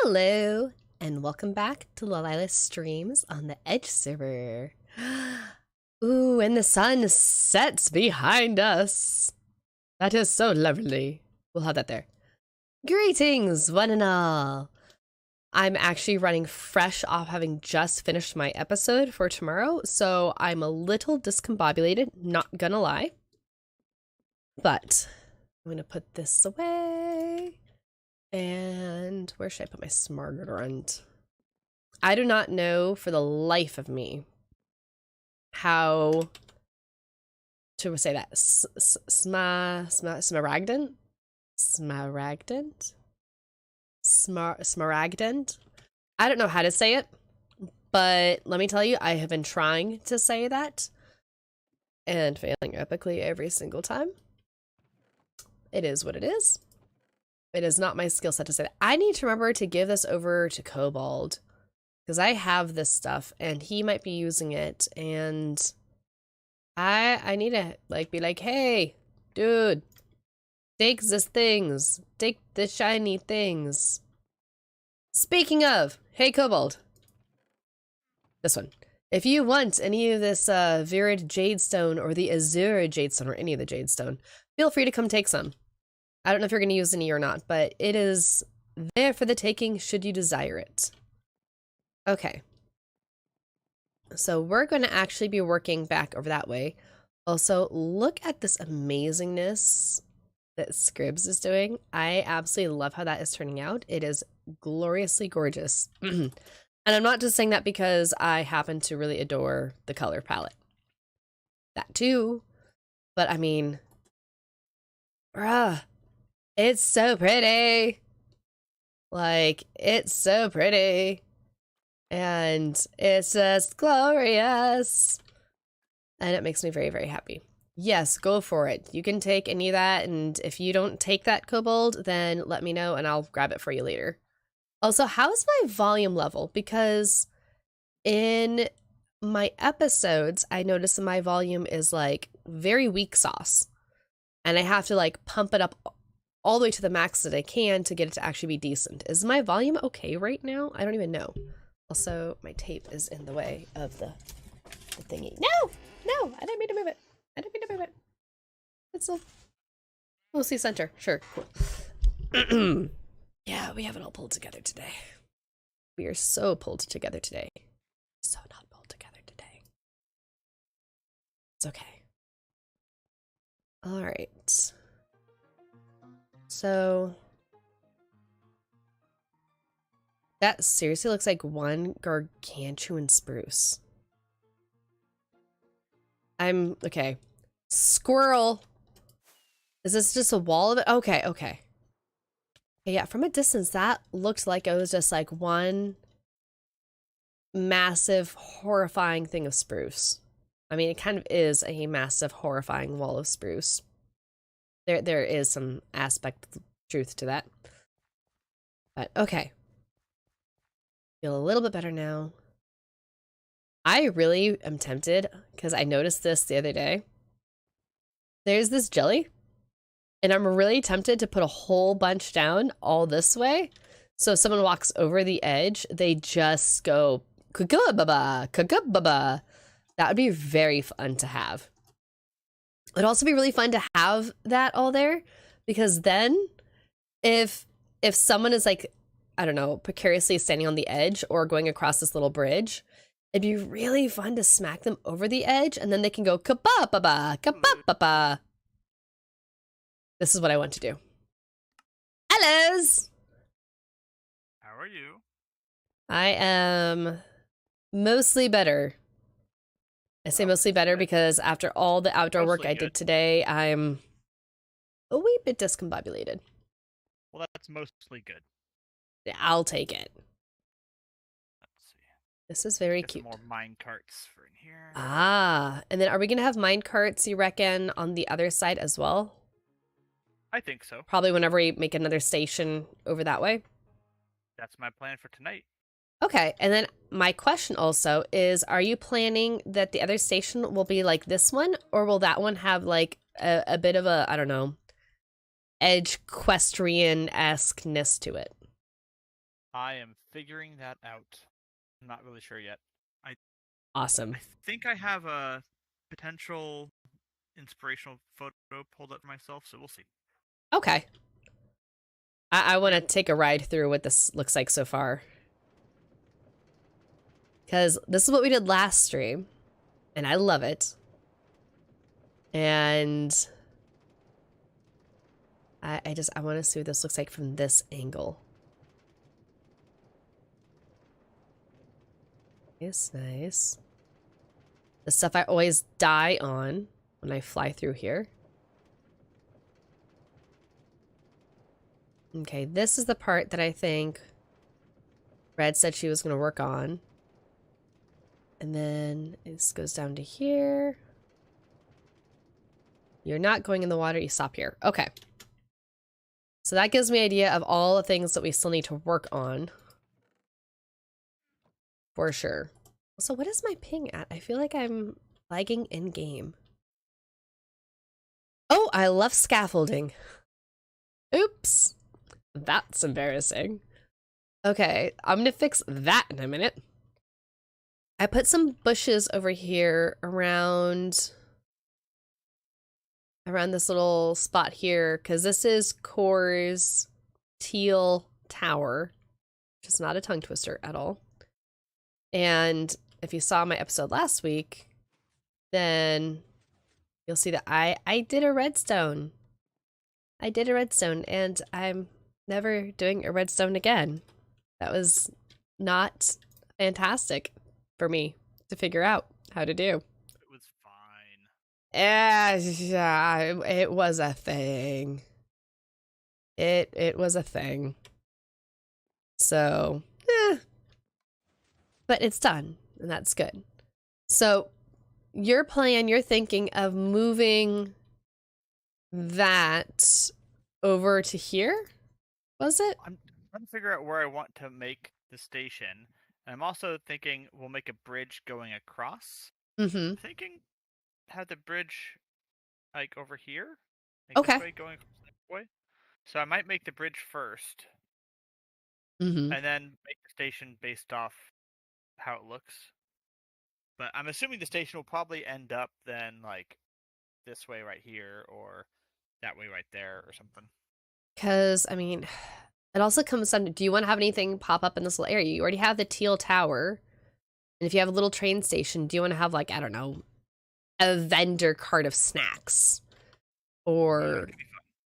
Hello, and welcome back to Lila Streams on the Edge server. Ooh, and the sun sets behind us. That is so lovely. We'll have that there. Greetings, one and all. I'm actually running fresh off having just finished my episode for tomorrow, so I'm a little discombobulated, not gonna lie. But I'm gonna put this away. And where should I put my smargrand? I do not know for the life of me how to say that. Smaragdant? Smaragdant? Smaragdant? I don't know how to say it, but let me tell you, I have been trying to say that and failing epically every single time. It is what it is. It is not my skill set to say that. I need to remember to give this over to Kobold because I have this stuff and he might be using it, and I need to be like, hey, dude, take these things, take the shiny things. Speaking of, hey Kobold, this one. If you want any of this Virid Jadestone or the Azure Jadestone or any of the Jadestone, feel free to come take some. I don't know if you're going to use any or not, but it is there for the taking should you desire it. Okay. So we're going to actually be working back over that way. Also, look at this amazingness that Scribs is doing. I absolutely love how that is turning out. It is gloriously gorgeous. And I'm not just saying that because I happen to really adore the color palette. That too. But I mean, bruh. It's so pretty. Like, it's so pretty. And it's just glorious. And it makes me very, very happy. Yes, go for it. You can take any of that, and if you don't take that, Kobold, then let me know and I'll grab it for you later. Also, how's my volume level? Because in my episodes, I notice that my volume is like very weak sauce. And I have to like pump it up all the way to the max that I can to get it to actually be decent. Is my volume okay right now? I don't even know. Also, my tape is in the way of the thingy. No! No! I didn't mean to move it. I didn't mean to move it. It's a... We'll see center. Sure. Cool. Yeah, we have it all pulled together today. We are so pulled together today. So not pulled together today. It's okay. All right. So that seriously looks like one gargantuan spruce. Okay. Squirrel. Is this just a wall of it? Okay, okay. Yeah, from a distance, that looked like it was just like one massive, horrifying thing of spruce. I mean, it kind of is a massive, horrifying wall of spruce. There is some aspect of truth to that. But okay. Feel a little bit better now. I really am tempted because I noticed this the other day. There's this jelly, and I'm really tempted to put a whole bunch down all this way. So if someone walks over the edge, they just go "Kagababa, kagababa." That would be very fun to have. It'd also be really fun to have that all there, because then if someone is like, I don't know, precariously standing on the edge or going across this little bridge, it'd be really fun to smack them over the edge, and then they can go kabababa, kabababa. This is what I want to do. Hellos! How are you? I am mostly better. I say mostly better because after all the outdoor work I did today, I'm a wee bit discombobulated. Well, that's mostly good. Yeah, I'll take it. Let's see. This is very Get cute. some more mine carts for in here. Ah, and then are we going to have mine carts, you reckon, on the other side as well? I think so. Probably whenever we make another station over that way? That's my plan for tonight. Okay, and then my question also is, are you planning that the other station will be like this one, or will that one have like a bit of a, I don't know, edge equestrian-esque-ness to it? I am figuring that out. I'm not really sure yet. I Awesome. I think I have a potential inspirational photo pulled up for myself, so we'll see. Okay. I want to Yep. take a ride through what this looks like so far. Because this is what we did last stream, and I love it. And I want to see what this looks like from this angle. It's nice. The stuff I always die on when I fly through here. Okay, this is the part that I think Red said she was going to work on. And then this goes down to here. You're not going in the water, you stop here. Okay. So that gives me an idea of all the things that we still need to work on. For sure. So what is my ping at? I feel like I'm lagging in game. Oh, I love scaffolding. Oops. That's embarrassing. Okay, I'm gonna fix that in a minute. I put some bushes over here around this little spot here, because this is Core's teal tower, which is not a tongue twister at all. And if you saw my episode last week, then you'll see that I did a redstone. I did a redstone, and I'm never doing a redstone again. That was not fantastic for me to figure out how to do. It was fine. Yeah, it was a thing. It was a thing. So, but it's done, and that's good. So, your plan, you're thinking of moving that over to here, was it? I'm trying to figure out where I want to make the station. And I'm also thinking we'll make a bridge going across. Mm-hmm. I'm thinking have the bridge like over here, like Okay. this way, going across that way. So I might make the bridge first, Mm-hmm. and then make the station based off how it looks. But I'm assuming the station will probably end up then like this way right here, or that way right there, or something. Because, I mean, it also comes down to, do you want to have anything pop up in this little area? You already have the teal tower. And if you have a little train station, do you want to have, like, I don't know, a vendor cart of snacks? Or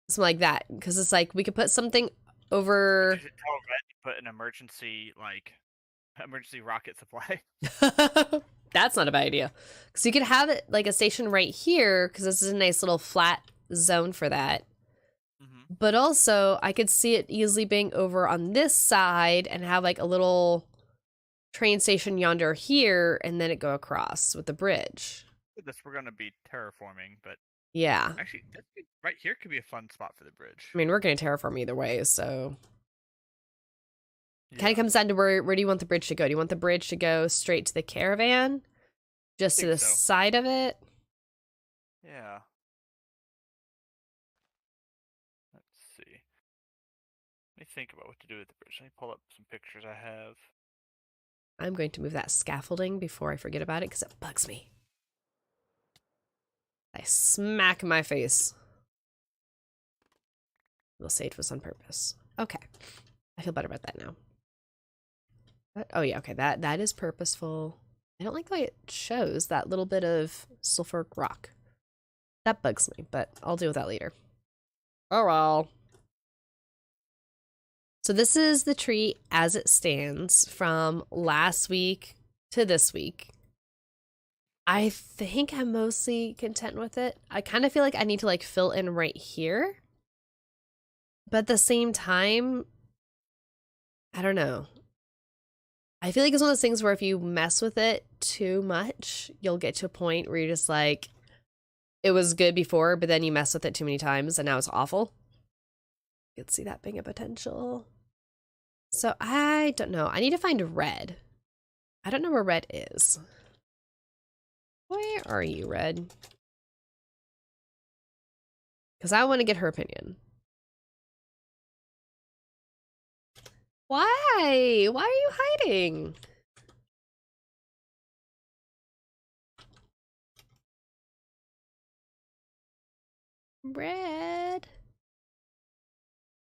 something like that. Because it's like, we could put something over... You should tell Red to put an emergency rocket supply. That's not a bad idea. Because you could have it, like, a station right here, because this is a nice little flat zone for that. Mm-hmm. But also, I could see it easily being over on this side and have, like, a little train station yonder here, and then it go across with the bridge. This we're gonna be terraforming, but Yeah. actually, right here could be a fun spot for the bridge. I mean, we're going to terraform either way, so... Yeah. Kind of comes down to where do you want the bridge to go? Do you want the bridge to go straight to the caravan? Just to the side of it? Yeah. Let's see. Let me think about what to do with the bridge. Let me pull up some pictures I have. I'm going to move that scaffolding before I forget about it because it bugs me. I smack my face. We'll say it was on purpose. Okay. I feel better about that now. But, oh yeah, okay, that is purposeful. I don't like the way it shows that little bit of sulfuric rock. That bugs me, but I'll deal with that later. Oh well. So this is the tree as it stands from last week to this week. I think I'm mostly content with it. I kind of feel like I need to like fill in right here. But at the same time, I don't know. I feel like it's one of those things where if you mess with it too much, you'll get to a point where you're just like, it was good before, but then you mess with it too many times and now it's awful. You could see that being a potential. So I don't know. I need to find Red. I don't know where Red is. Where are you, Red? Because I want to get her opinion. Why? Why are you hiding? Red.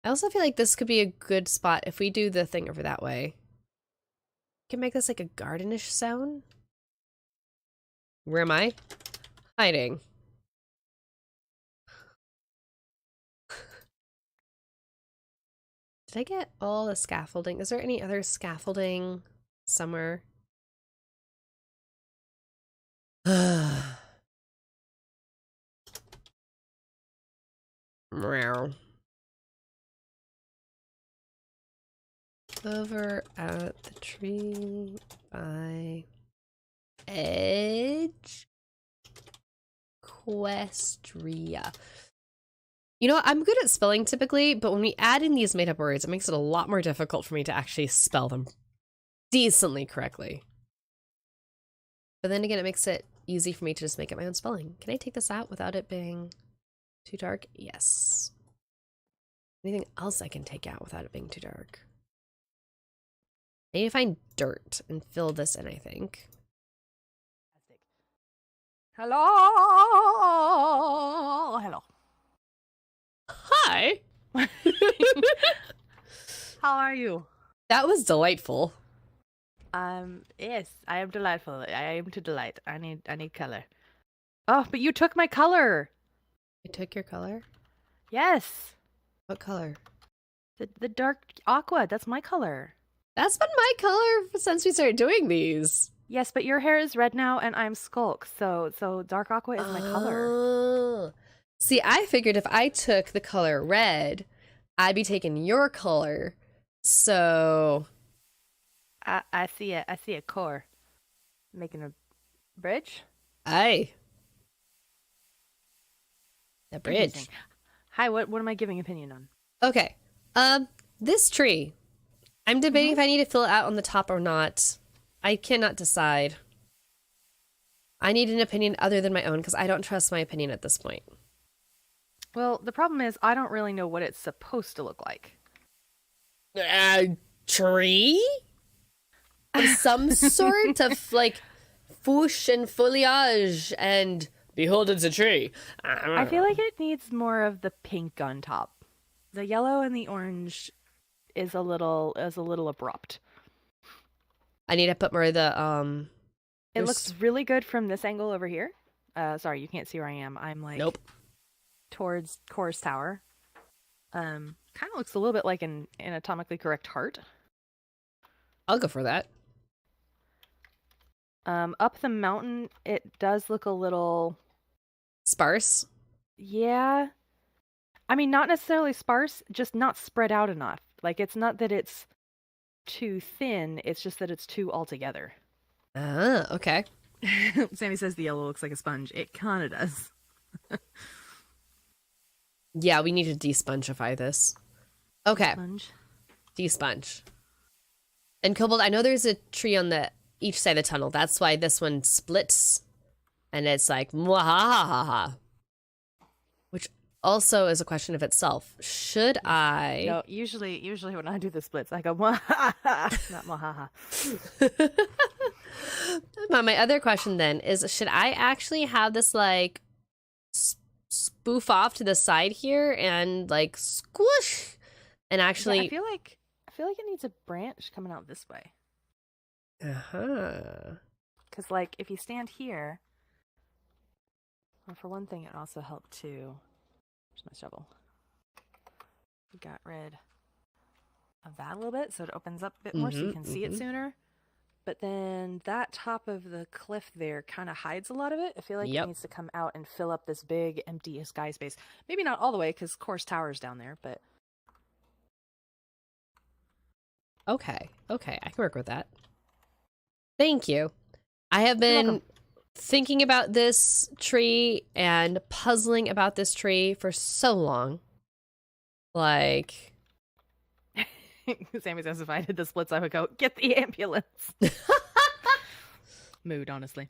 I also feel like this could be a good spot if we do the thing over that way. We can make this like a gardenish zone. Where am I? Hiding. Did I get all the scaffolding? Is there any other scaffolding somewhere? Meow. Over at the tree by Edge Questria. You know, I'm good at spelling typically, but when we add in these made up words, it makes it a lot more difficult for me to actually spell them decently correctly. But then again, it makes it easy for me to just make up my own spelling. Can I take this out without it being too dark? Yes. Anything else I can take out without it being too dark? I need to find dirt and fill this in, I think. Hello. Hello. Hi! How are you? That was delightful. Yes, I am delightful. I am to delight. I need color. Oh, but you took my color. I took your color? Yes. What color? The dark aqua. That's my color. That's been my color since we started doing these. Yes, but your hair is red now, and I'm Skulk. So dark aqua is my color. Oh. See, I figured if I took the color red, I'd be taking your color. So I see it. I see a core. Making a bridge. aye. The bridge. Interesting. Hi. What am I giving opinion on? Okay. This tree. I'm debating if I need to fill it out on the top or not. I cannot decide. I need an opinion other than my own because I don't trust my opinion at this point. Well, the problem is I don't really know what it's supposed to look like. Tree? Of some sort of like fouche and foliage and behold, it's a tree. I feel like it needs more of the pink on top. The yellow and the orange is a little abrupt. I need to put more of the It looks really good from this angle over here. Sorry, you can't see where I am. I'm like nope. Towards Core's Tower. Kind of looks a little bit like an anatomically correct heart. I'll go for that. Up the mountain, it does look a little Sparse. Yeah. I mean, not necessarily sparse, just not spread out enough. Like, it's not that it's too thin, it's just that it's too altogether. Ah, okay. Sammy says the yellow looks like a sponge. It kind of does. Yeah, we need to despongify this. Okay. Sponge. Desponge. And Kobold, I know there's a tree on the each side of the tunnel. That's why this one splits. And it's like, mwahahaha. Which also is a question of itself. Should I... No, usually when I do the splits, I go, mwahaha, not mwahaha. Now, my other question then is, should I actually have this, like, spoof off to the side here and, like, squish? And actually... Yeah, I feel like it needs a branch coming out this way. Uh-huh. Because, like, if you stand here... Well, for one thing, it also helped to... Where's my shovel? We got rid of that a little bit, so it opens up a bit more so you can see it sooner. But then that top of the cliff there kind of hides a lot of it. I feel like it needs to come out and fill up this big empty sky space. Maybe not all the way, because Course Tower's down there, but... Okay, I can work with that. Thank you. I have been thinking about this tree and puzzling about this tree for so long. Like... Sammy says if I did the splits, I would go, get the ambulance. Mood, honestly.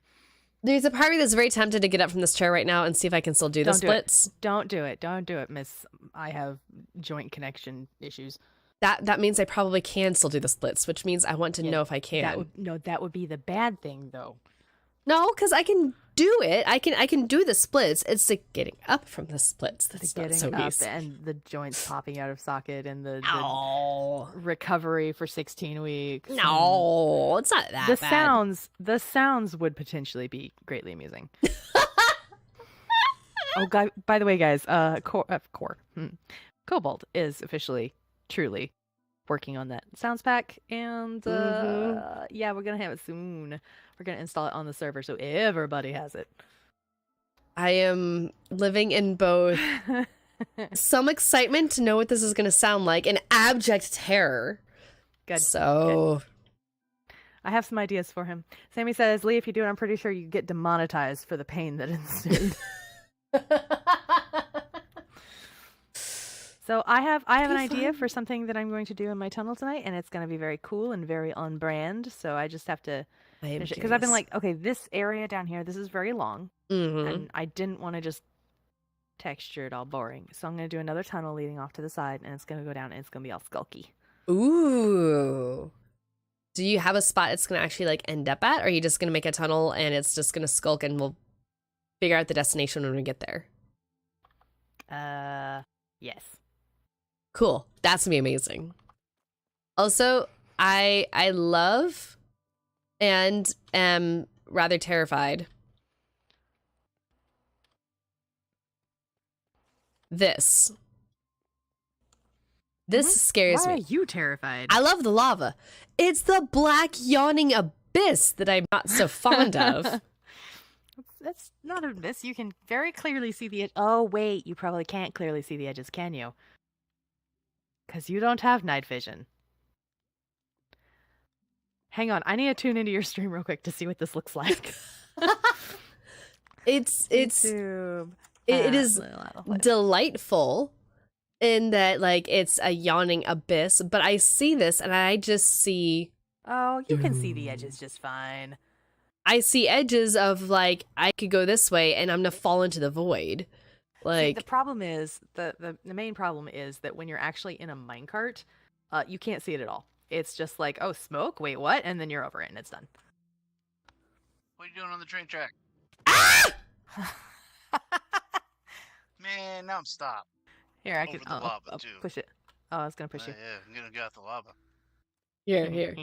There's a part of me that's very tempted to get up from this chair right now and see if I can still do the splits. Don't do it, miss. I have joint connection issues. That means I probably can still do the splits, which means I want to Yeah, know if I can. That would be the bad thing, though. No, because I can do it. I can do the splits. It's the getting up from the splits that's The not getting so up easy. and the joints popping out of socket and the No, recovery for 16 weeks. no, it's not that The bad. sounds would potentially be greatly amusing. Oh, by the way, guys, Cobalt is officially, truly working on that sounds pack, and yeah, we're gonna have it soon. We're gonna install it on the server so everybody has it. I am living in both some excitement to know what this is going to sound like and abject terror. Good. So, I have some ideas for him. Sammy says, Lee, if you do it, I'm pretty sure you get demonetized for the pain that ensued. So I have an idea for something that I'm going to do in my tunnel tonight, and it's going to be very cool and very on brand. So I just have to finish it because I've been like, okay, this area down here, this is very long, and I didn't want to just texture it all boring. So I'm going to do another tunnel leading off to the side, and it's going to go down, and it's going to be all skulky. Ooh. Do you have a spot it's going to actually like end up at, or are you just going to make a tunnel and it's just going to skulk and we'll figure out the destination when we get there? Yes. Cool. That's gonna be amazing. Also, I love and am rather terrified. This scares Why me. are you terrified? I love the lava. It's the black yawning abyss that I'm not so fond of. That's not an abyss. You can very clearly see the edge. Oh, wait. You probably can't clearly see the edges, can you? Because you don't have night vision. Hang on. I need to tune into your stream real quick to see what this looks like. It is YouTube. delightful in that like it's a yawning abyss, but I see this and I just see Oh, you can see the edges just fine. I see edges of like I could go this way and I'm gonna fall into the void. Like See, the problem is the main problem is that when you're actually in a minecart, you can't see it at all. It's just like, oh, smoke. Wait, what? And then you're over it and it's done. What are you doing on the train track? ah! Man, now I'm stopped. Here, I Over can the lava, too. push it. Oh, I was gonna push you. Yeah, I'm gonna get out the lava. Here.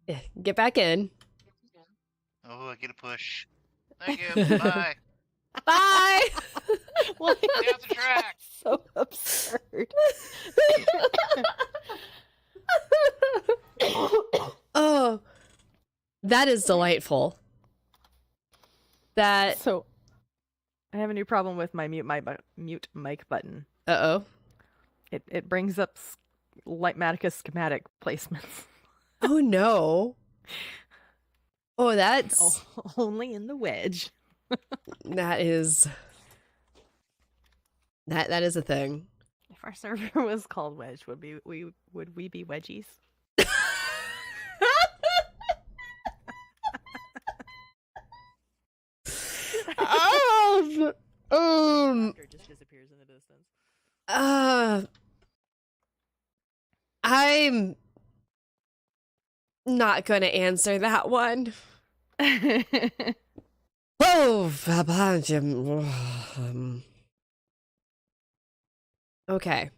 Yeah, get back in. Oh, I get a push. Thank you. Bye. Bye. What? Get out the track. So absurd. Oh, that is delightful. That So, I have a new problem with my mute mic button. uh-oh. It brings up Lightmatica schematic placements. Oh no. Oh, that's Only in the wedge. that is a thing. If our server was called Wedge, would we be wedgies? Or just disappears in the distance. I'm not gonna answer that one. Oh, okay.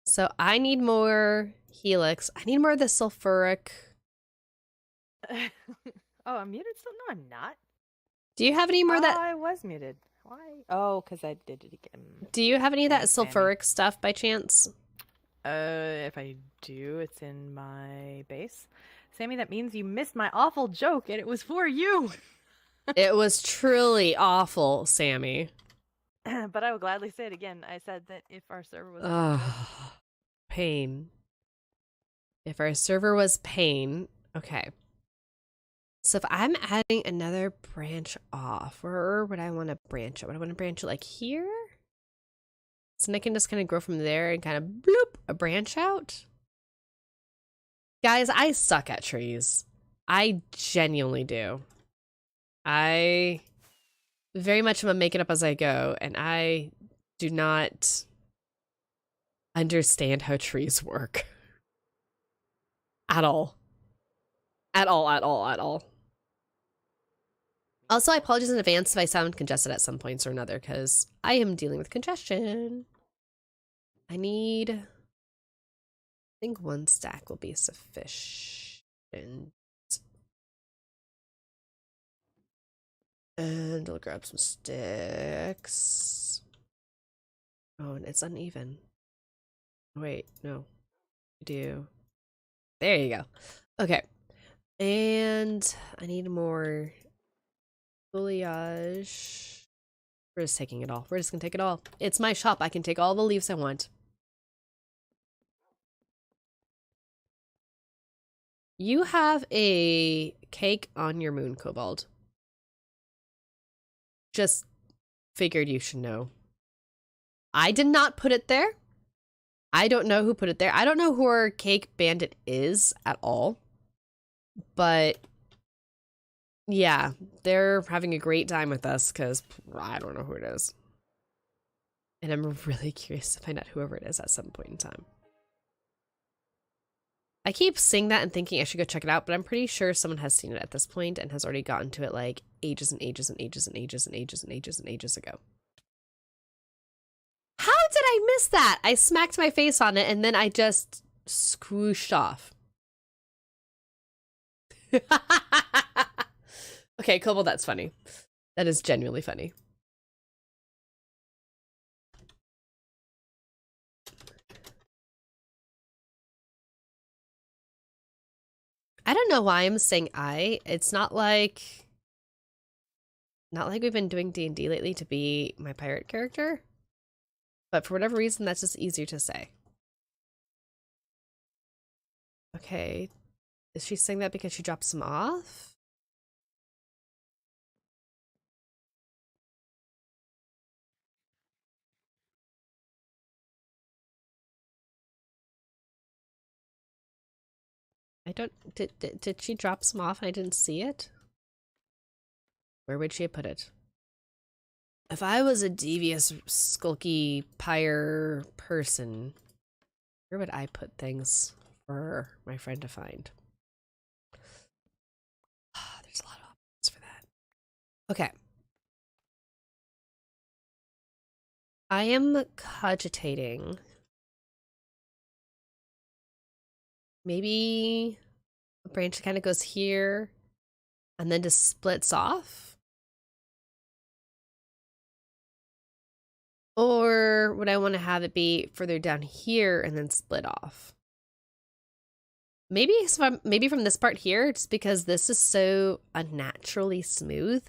So I need more helix. I need more of the sulfuric. Oh, I'm muted still? No, I'm not. Do you have any more of that? I was muted. Why? Oh, because I did it again. Do you have any of that Thanks, Sammy. sulfuric stuff by chance? If I do, it's in my base. Sammy, that means you missed my awful joke, and it was for you. It was truly awful, Sammy. But I will gladly say it again. I said that if our server was Pain. If our server was pain, okay. So if I'm adding another branch off, where would I want to branch it? Would I want to branch it like here? So I can just kind of grow from there and kind of bloop a branch out. Guys, I suck at trees. I genuinely do. I very much am a make it up as I go, and I do not understand how trees work. At all. At all, at all, at all. Also, I apologize in advance if I sound congested at some points or another, because I am dealing with congestion. I think 1 stack will be sufficient. And I'll grab some sticks. Oh, and it's uneven. Wait, no. I do. There you go. Okay. And I need more foliage. We're just taking it all. We're just gonna take it all. It's my shop. I can take all the leaves I want. You have a cake on your moon, Cobalt. Just figured you should know. I did not put it there. I don't know who put it there. I don't know who our cake bandit is at all. But yeah, they're having a great time with us because I don't know who it is. And I'm really curious to find out whoever it is at some point in time. I keep saying that and thinking I should go check it out, but I'm pretty sure someone has seen it at this point and has already gotten to it like ages and ages and ages and ages and ages and ages and ages ago. How did I miss that? I smacked my face on it and then I just squooshed off. Okay, Cobalt, that's funny. That is genuinely funny. I don't know why I'm saying it's not like we've been doing D&D lately to be my pirate character. But for whatever reason, that's just easier to say. Okay. Is she saying that because she drops them off? I don't... Did she drop some off and I didn't see it? Where would she have put it? If I was a devious, skulky, pyre person, where would I put things for my friend to find? There's a lot of options for that. Okay. I am cogitating. Maybe a branch kind of goes here and then just splits off? Or would I want to have it be further down here and then split off? Maybe from this part here, just because this is so unnaturally smooth.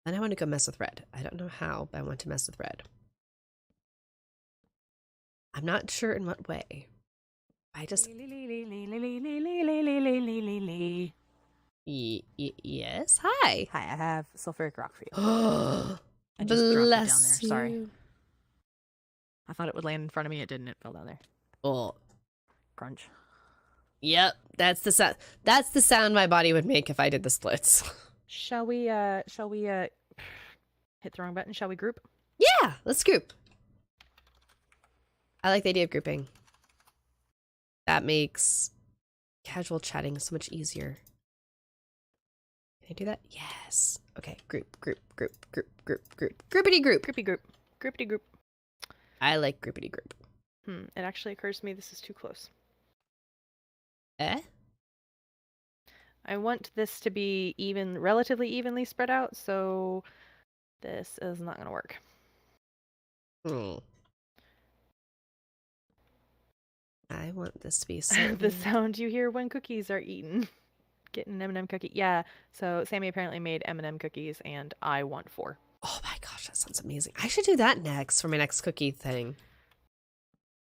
And I want to go mess with red. I don't know how, but I want to mess with red. I'm not sure in what way. I just... Yes? Hi! Hi, I have sulfuric rock for you. Oh, I just dropped it down there. bless you. Sorry. I thought it would land in front of me. It didn't. It fell down there. Oh, Crunch. yep. That's the sound. That's the sound my body would make if I did the splits. Shall we hit the wrong button? Shall we group? Yeah, let's group. I like the idea of grouping. That makes casual chatting so much easier. Can I do that? Yes. Okay, group. Groupity group. Groupy group. Groupity group. I like groupity group. It actually occurs to me this is too close. Eh? I want this to be relatively evenly spread out, so this is not going to work. I want this to be certain. The sound you hear when cookies are eaten. Get an M&M cookie. Yeah, so Sammy apparently made M&M cookies, and I want 4. Oh my gosh, that sounds amazing. I should do that next for my next cookie thing.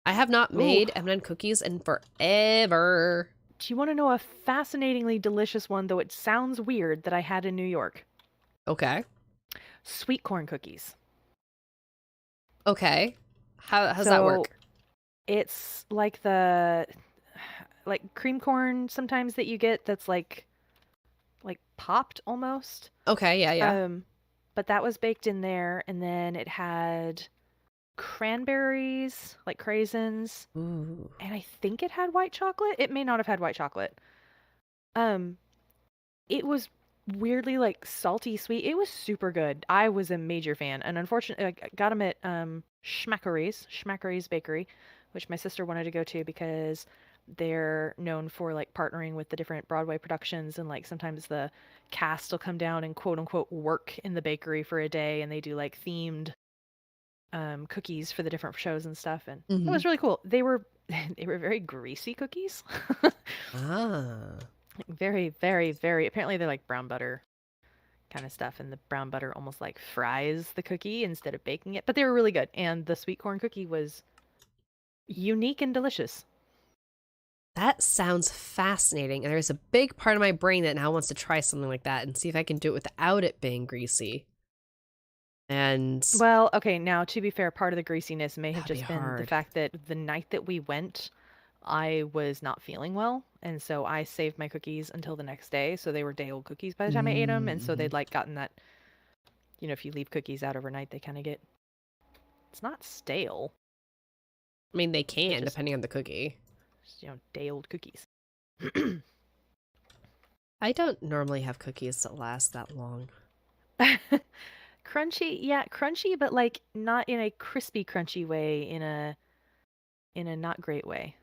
I have not made M&M cookies in forever. Do you want to know a fascinatingly delicious one, though it sounds weird, that I had in New York? Okay. Sweet corn cookies. Okay. How's that work? It's like cream corn sometimes that you get that's like like popped almost. Okay, yeah. But that was baked in there, and then it had cranberries, like craisins, Ooh. and I think it had white chocolate. It may not have had white chocolate. It was weirdly like salty sweet. It was super good. I was a major fan, and unfortunately, I got them at Schmackery's Bakery, which my sister wanted to go to because they're known for like partnering with the different Broadway productions, and like sometimes the cast will come down and quote unquote work in the bakery for a day, and they do like themed cookies for the different shows and stuff, and it was really cool. They were very greasy cookies. Ah. Very, very, very. Apparently, they're like brown butter kind of stuff, and the brown butter almost like fries the cookie instead of baking it. But they were really good, and the sweet corn cookie was unique and delicious. That sounds fascinating. And there's a big part of my brain that now wants to try something like that and see if I can do it without it being greasy. And well, okay, now to be fair, part of the greasiness may have That'd be just been the hard. fact that the night that we went, I was not feeling well, and so I saved my cookies until the next day, so they were day-old cookies by the time I ate them, and so they'd like gotten that, if you leave cookies out overnight, they kind of get, it's not stale, I mean, they can, just- depending on the cookie. just, day-old cookies. I don't normally have cookies that last that long. Crunchy, yeah, crunchy, but like not in a crispy crunchy way, in a not great way.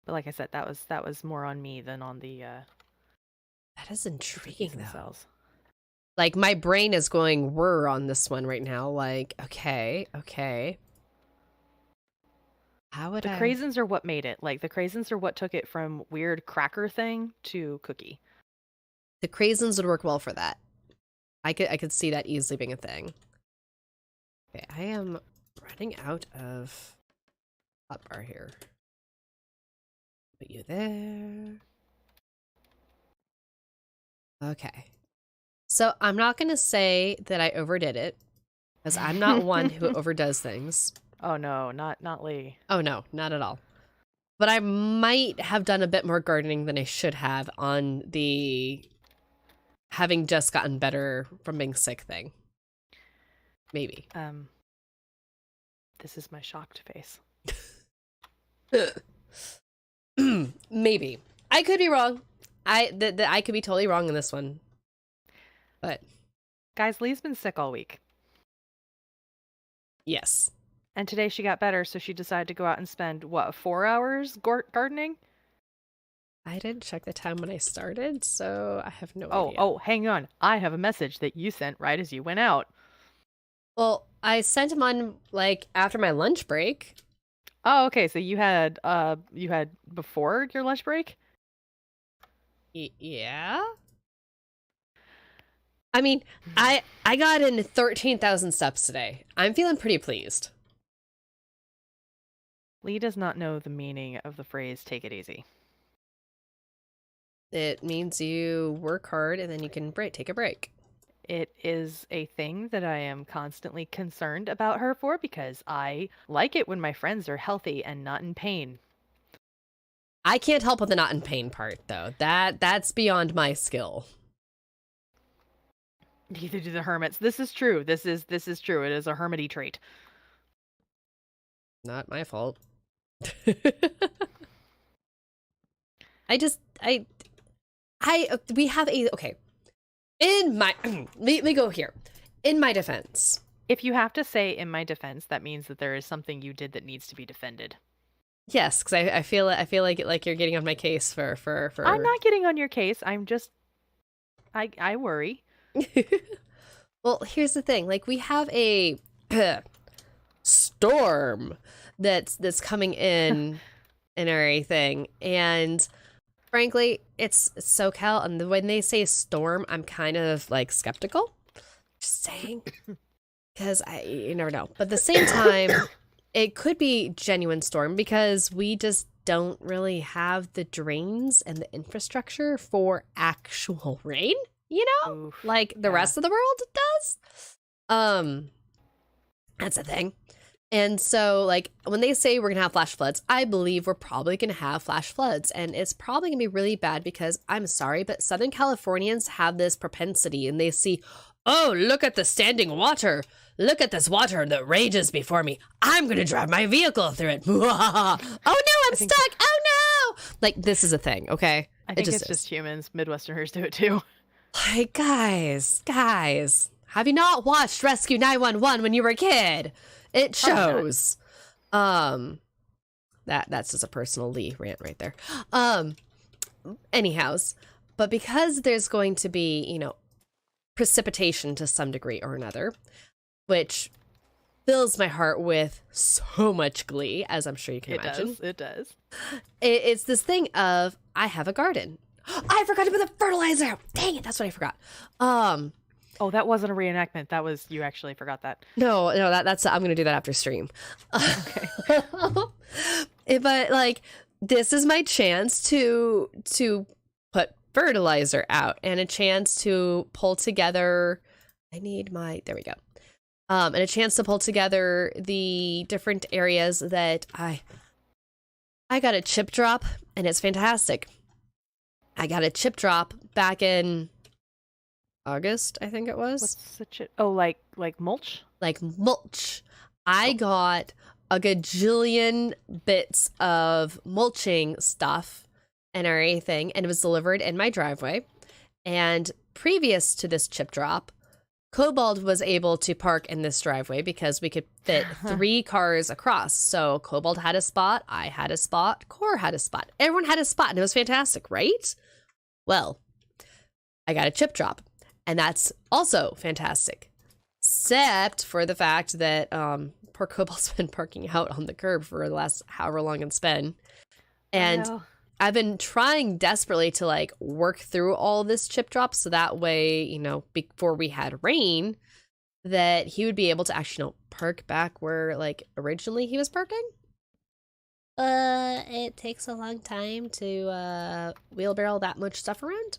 But like I said, that was more on me than on the That is cookies intriguing, though. themselves. Like, my brain is going whir on this one right now. Like, okay. How would The craisins are what made it. Like the craisins are what took it from weird cracker thing to cookie. The craisins would work well for that. I could see that easily being a thing. Okay, I am running out of hot bar here. Put you there. Okay. So I'm not gonna say that I overdid it, because I'm not one who overdoes things. Oh no, not Lee. Oh no, not at all. But I might have done a bit more gardening than I should have on the having just gotten better from being sick thing. Maybe. This is my shocked face. Maybe. I could be wrong. I could be totally wrong in this one. But Guys, Lee's been sick all week. yes. And today she got better, so she decided to go out and spend, 4 hours gardening? I didn't check the time when I started, so I have no idea. Oh, hang on. I have a message that you sent right as you went out. Well, I sent him on, like, after my lunch break. Oh, okay. So you had before your lunch break? Yeah? I mean, I got in 13,000 steps today. I'm feeling pretty pleased. Lee does not know the meaning of the phrase "take it easy." It means you work hard and then you can take a break. It is a thing that I am constantly concerned about her for, because I like it when my friends are healthy and not in pain. I can't help with the not in pain part, though. That's beyond my skill. Neither do the hermits. This is true. This is true. It is a hermity trait. Not my fault. We have okay. In my, let me go here. In my defense. If you have to say "in my defense," that means that there is something you did that needs to be defended. Yes, because I feel like you're getting on my case for. I'm not getting on your case. I'm just, I worry. Well, here's the thing. Like, we have a storm that's coming in and everything, and frankly, it's SoCal, and when they say storm, I'm kind of like skeptical. Just saying, because you never know. But at the same time, it could be genuine storm because we just don't really have the drains and the infrastructure for actual rain. You know, Oof, like the yeah. rest of the world does. That's a thing. And so, like, when they say we're going to have flash floods, I believe we're probably going to have flash floods. And it's probably going to be really bad because, I'm sorry, but Southern Californians have this propensity and they see, oh, look at the standing water. Look at this water that rages before me. I'm going to drive my vehicle through it. Oh, no, I'm stuck. Oh, no. Like, this is a thing, okay? I think it's just humans. Midwesterners do it too. Like, guys, have you not watched Rescue 911 when you were a kid? It shows. That's just a personal Lee rant right there. Anyhows, but because there's going to be, you know, precipitation to some degree or another, which fills my heart with so much glee, as I'm sure you can imagine. It does. It's this thing of, I have a garden. I forgot to put the fertilizer. Dang it, that's what I forgot. Oh, that wasn't a reenactment. That was, you actually forgot that. No, that's I'm gonna do that after stream. Okay. But like, this is my chance to put fertilizer out and a chance to pull together. There we go. And a chance to pull together the different areas that I got a chip drop, and it's fantastic. I got a chip drop back in August, I think it was. What's the chip? Oh, like mulch? Like mulch. I got a gajillion bits of mulching stuff and everything, and it was delivered in my driveway. And previous to this chip drop, Cobalt was able to park in this driveway because we could fit 3 cars across. So Cobalt had a spot, I had a spot, Core had a spot. Everyone had a spot, and it was fantastic, right? Well, I got a chip drop, and that's also fantastic. Except for the fact that poor Cobalt's been parking out on the curb for the last however long it's been. And I've been trying desperately to like work through all this chip drop so that way, you know, before we had rain, that he would be able to actually, you know, park back where like originally he was parking. It takes a long time to wheelbarrow that much stuff around.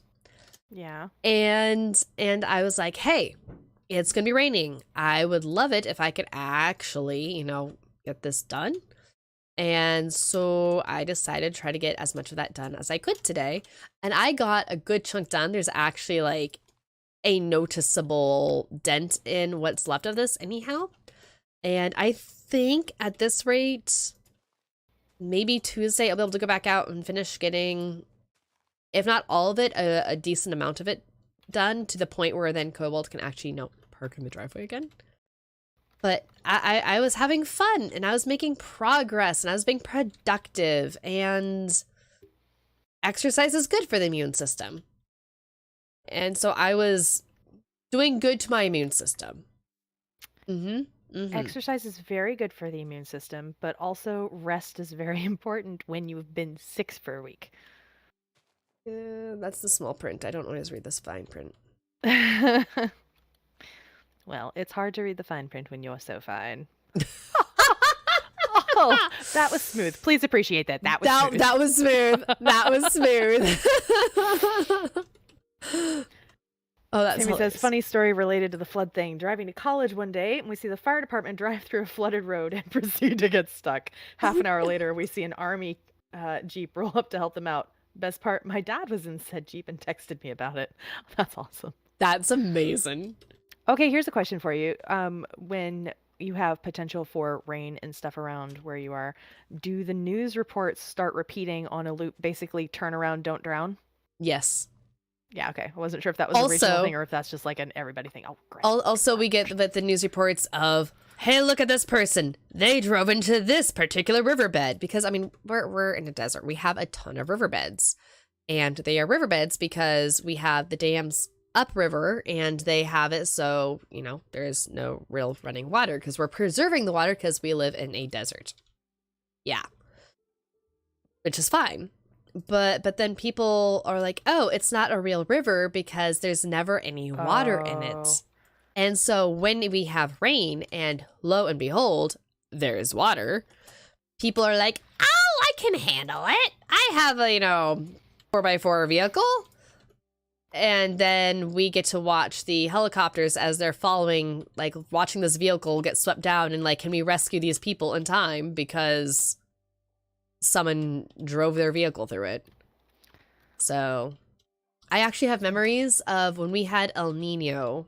Yeah. And I was like, hey, it's gonna be raining. I would love it if I could actually, you know, get this done. And so I decided to try to get as much of that done as I could today. And I got a good chunk done. There's actually like a noticeable dent in what's left of this anyhow. And I think at this rate, maybe Tuesday I'll be able to go back out and finish getting, if not all of it, a decent amount of it done to the point where then Cobalt can actually, you know, park in the driveway again. But I was having fun, and I was making progress, and I was being productive, and exercise is good for the immune system. And so I was doing good to my immune system. Exercise is very good for the immune system, but also rest is very important when you've been sick for a week. That's the small print. I don't always read this fine print. Well, it's hard to read the fine print when you're so fine. Oh, that was smooth. Please appreciate that. That was smooth. That was smooth. That was smooth. Oh, that's Timmy says, funny story related to the flood thing. Driving to college one day, and we see the fire department drive through a flooded road and proceed to get stuck. Half an hour later, we see an army Jeep roll up to help them out. Best part, my dad was in said Jeep and texted me about it. That's awesome. That's amazing. Okay, here's a question for you. When you have potential for rain and stuff around where you are, do the news reports start repeating on a loop, basically turn around, don't drown? Yes. Yeah, okay. I wasn't sure if that was a regional thing or if that's just like an everybody thing. Oh, great. Also, we get the news reports of, hey, look at this person. They drove into this particular riverbed. Because, I mean, we're in a desert. We have a ton of riverbeds. And they are riverbeds because we have the dams upriver, and they have it so, you know, there's no real running water because we're preserving the water because we live in a desert. Yeah. Which is fine. But then people are like, oh, it's not a real river because there's never any water in it. And so when we have rain and lo and behold, there's water, people are like, oh, I can handle it. I have a, 4x4 vehicle. And then we get to watch the helicopters as they're following, like, watching this vehicle get swept down, and, like, can we rescue these people in time because someone drove their vehicle through it. So, I actually have memories of when we had El Nino.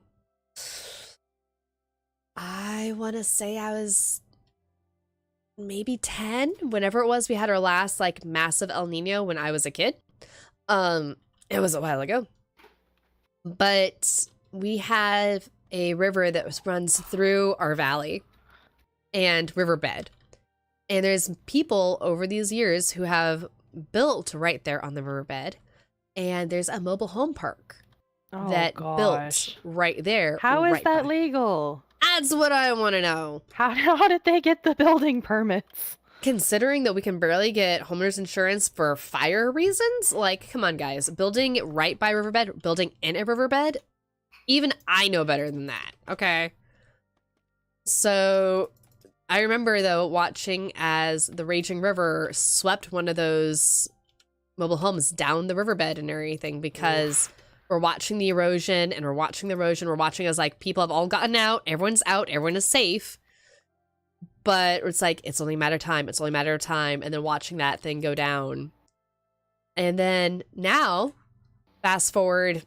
I want to say I was maybe 10, whenever it was we had our last, like, massive El Nino when I was a kid. It was a while ago. But we have a river that runs through our valley and riverbed. And there's people over these years who have built right there on the riverbed. And there's a mobile home park that built right there. How is right that by. legal? That's what I want to know. How did they get the building permits? Considering that we can barely get homeowners insurance for fire reasons, like, come on, guys. Building right by a riverbed, building in a riverbed, even I know better than that, okay? So, I remember, though, watching as the raging river swept one of those mobile homes down the riverbed and everything, because we're watching the erosion, and we're watching the erosion, we're watching as, like, people have all gotten out, everyone is safe. But it's like, it's only a matter of time. It's only a matter of time. And then watching that thing go down. And then now, fast forward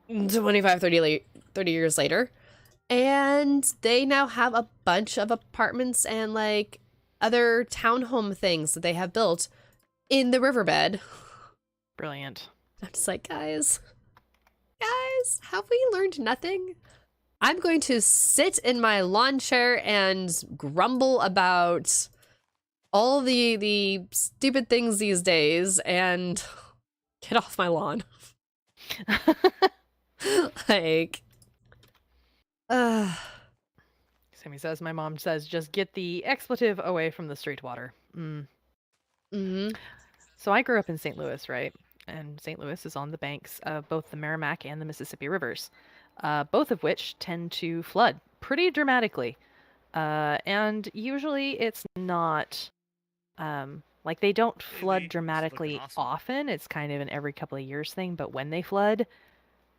25, 30 years later. And they now have a bunch of apartments and, like, other townhome things that they have built in the riverbed. Brilliant. I'm just like, guys, have we learned nothing? I'm going to sit in my lawn chair and grumble about all the stupid things these days and get off my lawn. Like, Sammy says, my mom says, just get the expletive away from the street water. mm-hmm. So I grew up in St. Louis, right? And St. Louis is on the banks of both the Merrimack and the Mississippi rivers. Both of which tend to flood pretty dramatically. And usually it's not, like they don't flood It's dramatically looking awesome. often. It's kind of an every couple of years thing. But when they flood,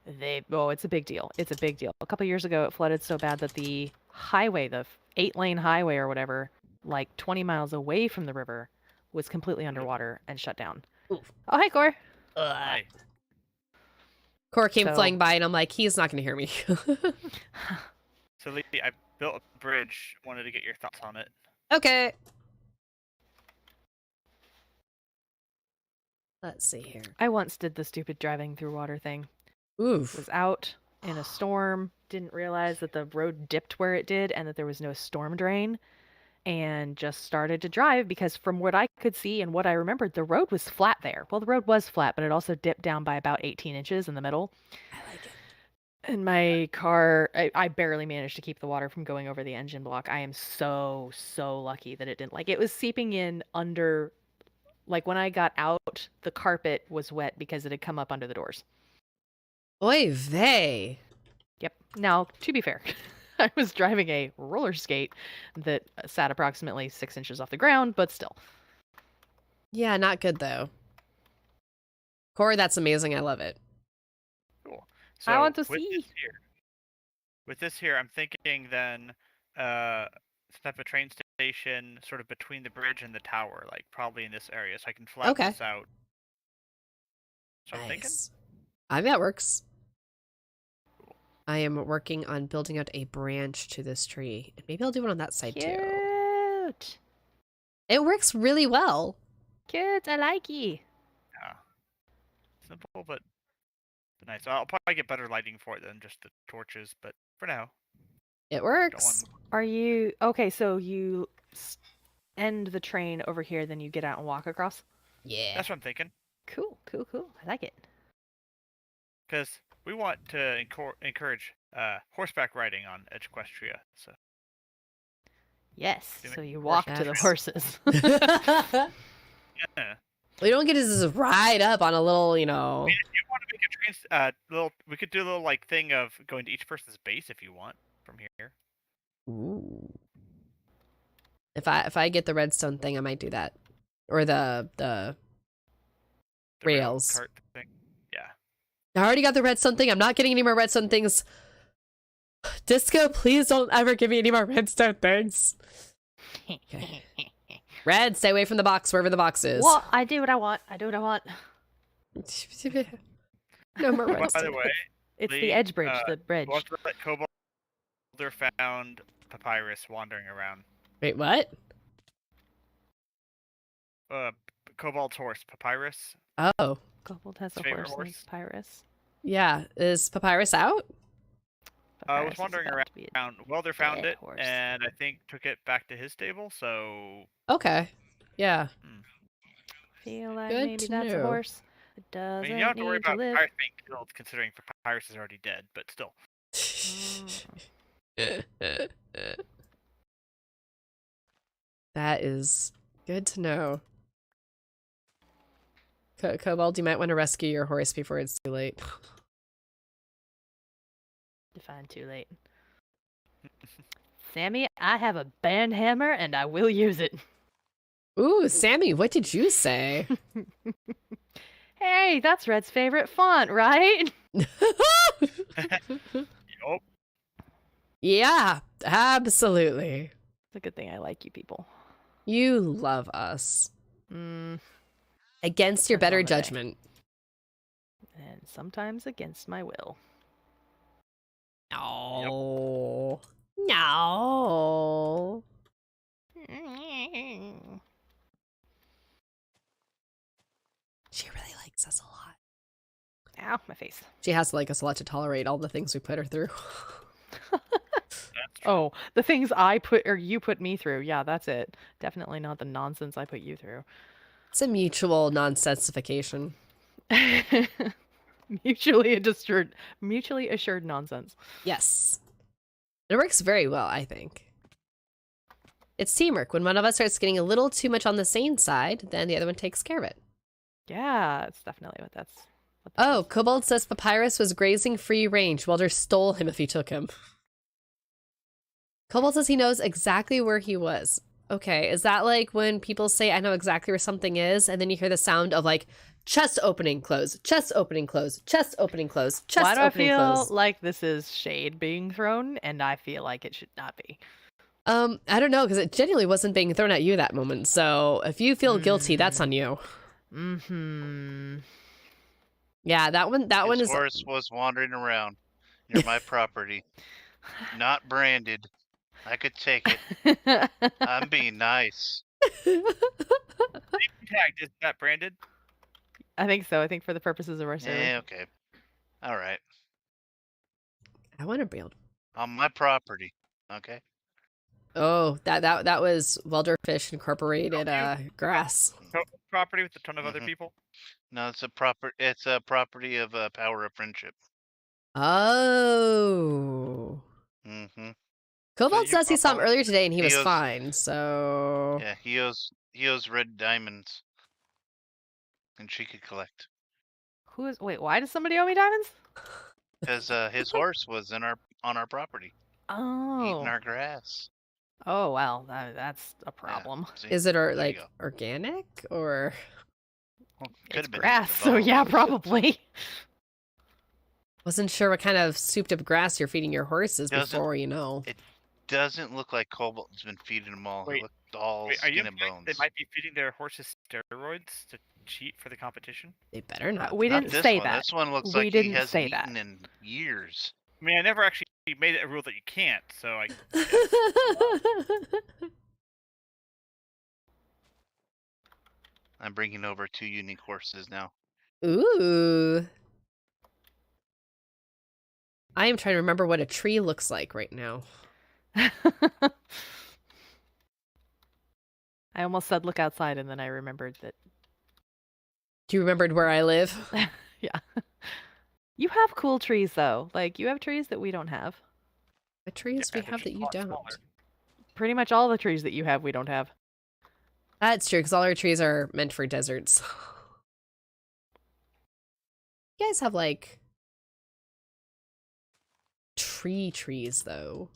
it's a big deal. It's a big deal. A couple of years ago, it flooded so bad that the highway, the 8-lane highway or whatever, like 20 miles away from the river, was completely underwater and shut down. Oof. Oh, hi, Cor. Hi. Cora came So- flying by, and I'm like, he's not going to hear me. So, Lee, I built a bridge. Wanted to get your thoughts on it. Okay. Let's see here. I once did the stupid driving through water thing. Oof. Was out in a storm, didn't realize that the road dipped where it did and that there was no storm drain, and just started to drive because from what I could see and what I remembered, the road was flat there. Well, the road was flat, but it also dipped down by about 18 inches in the middle. I like it. And my car, I barely managed to keep the water from going over the engine block. I am so lucky that it didn't. Like, it was seeping in under, like, when I got out, the carpet was wet because it had come up under the doors. Oy vey. Yep. Now, to be fair, I was driving a roller skate that sat approximately 6 inches off the ground, but still. Yeah, not good, though. Corey, that's amazing. I love it. Cool. So I want to with see. This here, I'm thinking then some type of train station sort of between the bridge and the tower, like probably in this area, so I can flat Okay. this out. So I'm thinking. Nice. I think that works. I am working on building out a branch to this tree. And maybe I'll do one on that side too. Cute. It works really well. Cute. I like you. Yeah. Simple but nice. I'll probably get better lighting for it than just the torches, but for now, It don't works. want. Are you okay? So you end the train over here, then you get out and walk across. Yeah. That's what I'm thinking. Cool. I like it. Because we want to encourage horseback riding on Edgequestria. So Yes. Do So it. you walk to the Horses. horses. yeah. We don't get to just ride up on a little, you know. I mean, if you want to make a train, we could do a little like thing of going to each person's base if you want from here. Ooh. If I get the redstone thing, I might do that, or the The rail rails. cart thing. Yeah. I already got the redstone thing. I'm not getting any more redstone things. Disco, please don't ever give me any more redstone things. Okay. Red, stay away from the box, wherever the box is. What? I do what I want. I do what I want. No more By redstone. the way, It's the Lee, edge bridge, the bridge. watch that Kobolder found Papyrus wandering around. Wait, what? Kobold's horse, Papyrus. Oh, Kobold has a Favorite horse named horse? Papyrus. yeah. Is Papyrus out? I Papyrus was is wandering about to be a around. Welder found dead it, horse. and I think took it back to his stable. So Okay. Yeah. Feel like Good maybe to that's a know. horse. It I doesn't mean, you don't have to worry need to about live. Papyrus being killed, considering Papyrus is already dead. But still, That is good to know. Kobold, you might want to rescue your horse before it's too late. Define too late. Sammy, I have a band hammer and I will use it. Ooh, Sammy, what did you say? Hey, that's Red's favorite font, right? yup. Yeah, absolutely. It's a good thing I like you people. You love us. Mm, Against your Depends better on the day. judgment. and sometimes against my will. No. No. She really likes us a lot. Ow, my face. She has to like us a lot to tolerate all the things we put her through. Oh, the things I put or you put me through. Yeah, that's it. Definitely not the nonsense I put you through. It's a mutual nonsensification. mutually assured nonsense. Yes. It works very well, I think. It's teamwork. When one of us starts getting a little too much on the sane side, then the other one takes care of it. Yeah, it's definitely what that's. What that Oh, is. Kobold says Papyrus was grazing free range. Welder stole him if he took him. Kobold says he knows exactly where he was. Okay, is that like when people say, I know exactly where something is, and then you hear the sound of like chest opening, close, chest opening, close, chest opening, close, chest Why do I opening, feel close? like this is shade being thrown, and I feel like it should not be? I don't know, because it genuinely wasn't being thrown at you that moment. So if you feel guilty, that's on you. Mm-hmm. Yeah, that one His is. horse was wandering around near my property, not branded. I could take it. I'm being nice. Tagged, is that branded? I think so. I think for the purposes of our server. Yeah, okay. All right. I want to build. On my property. Okay. Oh, that was Welderfish Incorporated grass. Property with a ton of other Mhm. people. No, it's a property of Power of Friendship. Oh. Mm-hmm. Kobold you says he saw him pop out- earlier today and he was He owes- fine, so Yeah, he owes red diamonds. And she could collect. Wait, why does somebody owe me diamonds? Because his horse was on our property, Oh. eating our grass. Oh, well, that's a Yeah, problem. see? is it There you like go. organic or Well, It's could've been grass, so developed. yeah, probably. wasn't sure what kind of souped up grass you're feeding your horses Doesn't- before you know. Doesn't look like Cobalt's been feeding them all. Wait, He looked all Wait, are you skin and implying bones. they might be feeding their horses steroids to cheat for the competition? They better not. We Not didn't this say one. that. This one looks We like didn't he hasn't say that. eaten in years. I mean, I never actually made it a rule that you can't. So I I'm bringing over 2 unique horses now. Ooh. I am trying to remember what a tree looks like right now. I almost said look outside, and then I remembered that. Do you remember where I live? Yeah. You have cool trees, though. Like, you have trees that we don't have. The trees we they're have just that a you lot don't. smaller. Pretty much all the trees that you have, we don't have. That's true, because all our trees are meant for deserts. You guys have, like, trees, though.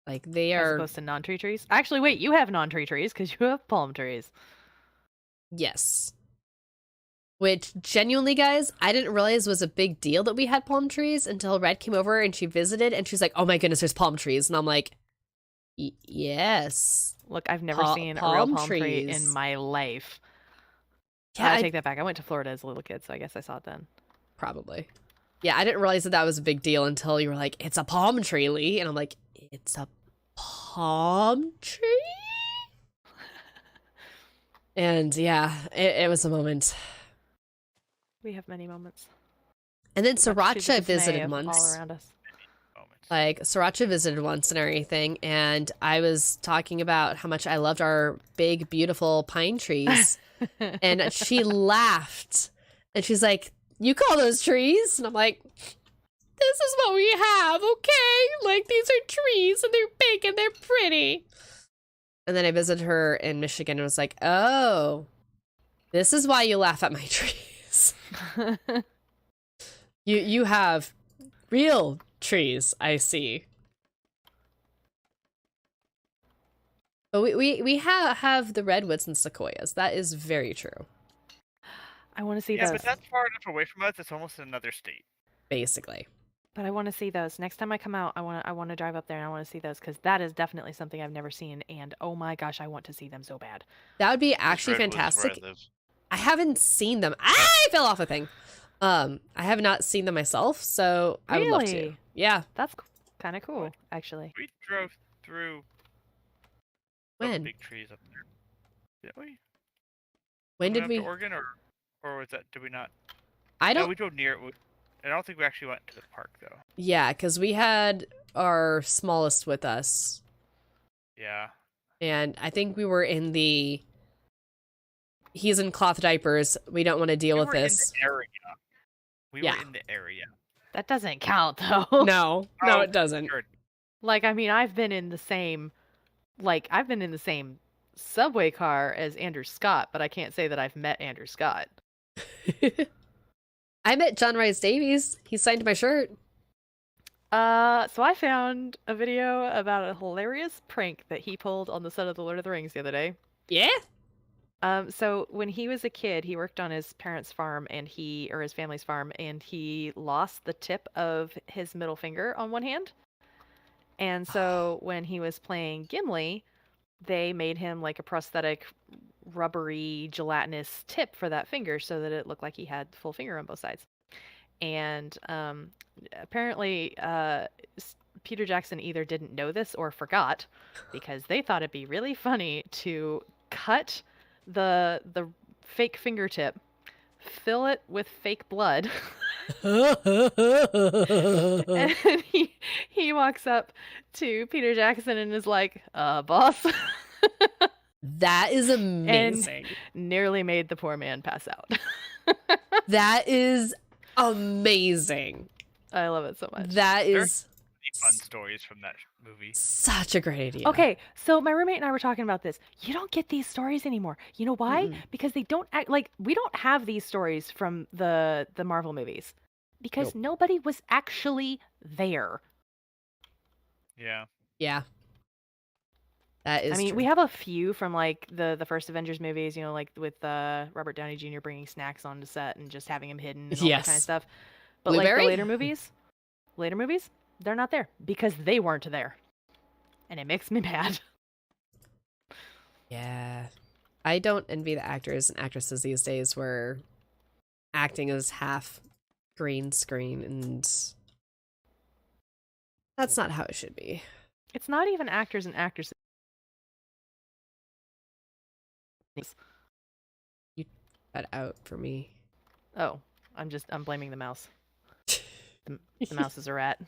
Like, they As are... opposed to non-tree trees. Actually, wait, you have non-tree trees, because you have palm trees. Yes. Which, genuinely, guys, I didn't realize was a big deal that we had palm trees until Red came over and she visited, and she's like, oh my goodness, there's palm trees. And I'm like, yes. Look, I've never seen a real palm tree in my life. Yeah, I take that back. I went to Florida as a little kid, so I guess I saw it then. Probably. Yeah, I didn't realize that that was a big deal until you were like, it's a palm tree, Lee. And I'm like, it's a palm tree? And yeah, it was a moment. We have many moments. And then Much to the Sriracha dismay visited of once. all around us. Moments. Like, Sriracha visited once and everything, and I was talking about how much I loved our big, beautiful pine trees. And she laughed. And she's like, you call those trees? And I'm like, this is what we have, okay? Like, these are trees, and they're big, and they're pretty. And then I visited her in Michigan and was like, oh, this is why you laugh at my trees. You have real trees, I see. But we have the redwoods and sequoias. That is very true. I want to see Yeah, those. but that's far enough away from us. It's almost in another state. Basically. But I want to see those. Next time I come out, I want to drive up there and I want to see those because that is definitely something I've never seen. And oh my gosh, I want to see them so bad. That would be Those actually redwoods where I fantastic. live. I haven't seen them. I fell off a thing. I have not seen them myself, so I would love to. Really? Yeah. That's kind of cool, actually. We drove through those When? big trees up there. Didn't we? When Went did up we? to Oregon, or was that? Did we not? I No, don't. we drove near it. I don't think we actually went to the park though. Yeah, because we had our smallest with us, Yeah. and I think we were in the. He's in cloth diapers. We don't want to deal We with were this. in the area. We Yeah. were in the area. That doesn't count though. No, Oh, it doesn't. Sure. Like, I mean, I've been in the same subway car as Andrew Scott, but I can't say that I've met Andrew Scott. I met John Rhys Davies. He signed my shirt. So I found a video about a hilarious prank that he pulled on the set of The Lord of the Rings the other day. Yeah. So when he was a kid, he worked on his parents' farm or his family's farm, and he lost the tip of his middle finger on one hand. And so when he was playing Gimli, they made him like a prosthetic rubbery gelatinous tip for that finger so that it looked like he had full finger on both sides. And apparently Peter Jackson either didn't know this or forgot, because they thought it'd be really funny to cut the fake fingertip, fill it with fake blood, and he walks up to Peter Jackson and is like, boss. That is amazing. Nearly made the poor man pass out. That is amazing. I love it so much. That There- is Fun stories from that movie. such a great idea. Okay, so my roommate and I were talking about this. You don't get these stories anymore. You know why? Mm-mm. Because they don't act like we don't have these stories from the Marvel movies because Nope. nobody was actually there. Yeah. Yeah. That is I mean, true. we have a few from like the first Avengers movies, you know, like with Robert Downey Jr. bringing snacks onto set and just having him hidden and all that kind of Yes. stuff. But like Blueberry? the later movies, they're not there because they weren't there. And it makes me mad. Yeah. I don't envy the actors and actresses these days where acting is half green screen, and that's not how it should be. It's not even actors and actresses. Cut out for me. Oh, I'm blaming the mouse. The mouse is a rat.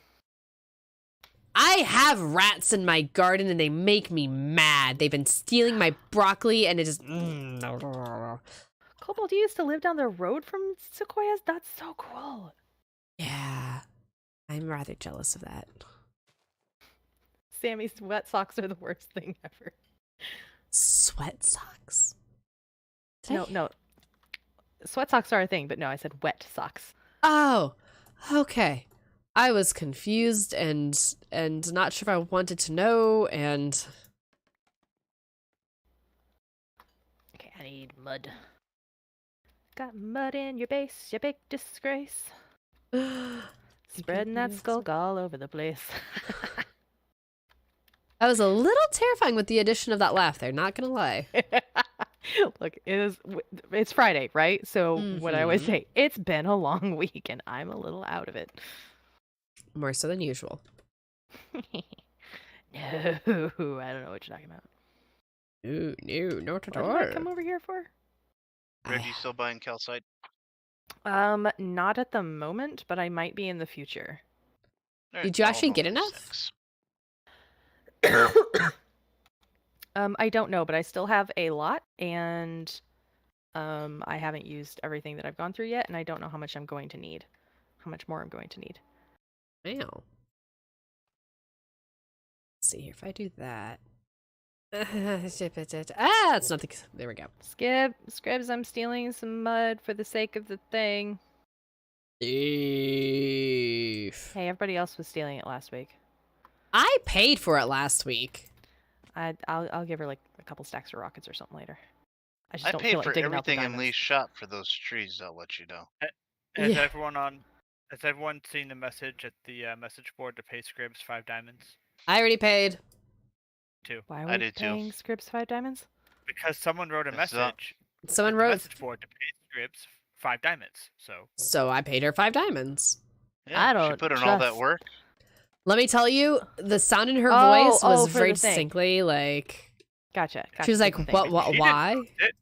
I have rats in my garden and they make me mad. They've been stealing my broccoli and it just. Cobalt, you used to live down the road from Sequoias? That's so cool. Yeah. I'm rather jealous of that. Sammy's wet socks are the worst thing ever. Sweat socks? No. Sweat socks are a thing, but no, I said wet socks. Oh, okay. I was confused and not sure if I wanted to know, and Okay, I need mud. Got mud in your base, you big disgrace. That Spreading that skulk all over the place. was a little terrifying with the addition of that laugh there, not gonna lie. Look, it's Friday, right? So what I always Mhm. say, it's been a long week and I'm a little out of it. More so than usual. No, I don't know what you're talking about. No, not at What all. did I come over here for? Red, you still buying calcite? Not at the moment, but I might be in the future. Alright, Did you I'll actually hold get these enough? sticks. I don't know, but I still have a lot, and I haven't used everything that I've gone through yet, and I don't know how much I'm going to need. How much more I'm going to need. Wow. Let's see here if I do that. It's not the. There we go. Scribs, I'm stealing some mud for the sake of the thing. Thief. Hey, everybody else was stealing it last week. I paid for it last week. I'll give her like a couple stacks of rockets or something later. I just I don't paid feel like for digging out the everything in diamonds. Lee's shop for those trees, I'll let you know. Has Yeah. everyone seen the message at the message board to pay Scribs 5 diamonds? I already paid. 2. Why are I we did too. paying Scribs 5 diamonds? Because someone wrote a It's not- message Someone at the wrote, message board to pay Scribs 5 diamonds. so I paid her 5 diamonds. Yeah, I she don't put in all that trust- work. Let me tell you, the sound in her Oh, voice was for very the thing. distinctly like. Gotcha. She was like, for the thing. "What? She What? didn't Why?" post it.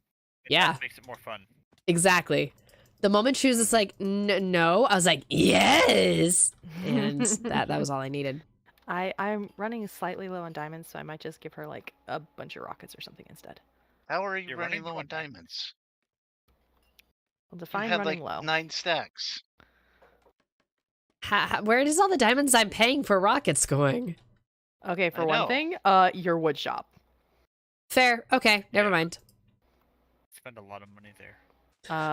Yeah. That makes it more fun. Exactly. The moment she was just like, "No," I was like, "Yes," and that was all I needed. I'm running slightly low on diamonds, so I might just give her like a bunch of rockets or something instead. How are you You're running running low on low on diamonds? Well, You define had running like low. 9 stacks. Where does all the diamonds I'm paying for rockets going? Okay, for I one know. thing, your wood shop. Fair. Okay. Never Yeah. mind. Spend a lot of money there.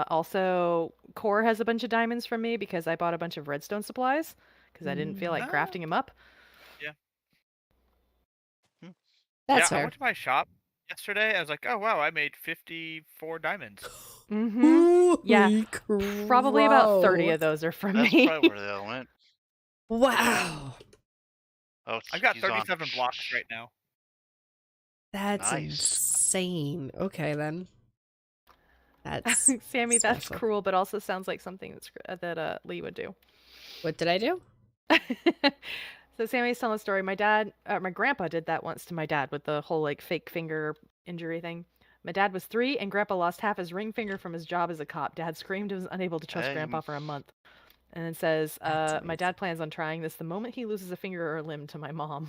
Also, Core has a bunch of diamonds from me because I bought a bunch of redstone supplies because I didn't feel like Ah. crafting them up. That's I fair. went to my shop yesterday. I was like, oh wow, I made 54 diamonds. Mm-hmm. Yeah, Holy probably about 30 crow. of those are from That's me. probably where they all went. Wow. Oh, I've got he's on. 37 blocks right now. That's Nice. insane. Okay, then. That's Sammy, that's special. cruel, but also sounds like something that Lee would do. What did I do? So Sammy's telling a story. My grandpa did that once to my dad with the whole like fake finger injury thing. My dad was 3, and Grandpa lost half his ring finger from his job as a cop. Dad screamed and was unable to trust Hey, Grandpa for a month. And then says, That's my amazing. dad plans on trying this the moment he loses a finger or a limb to my mom.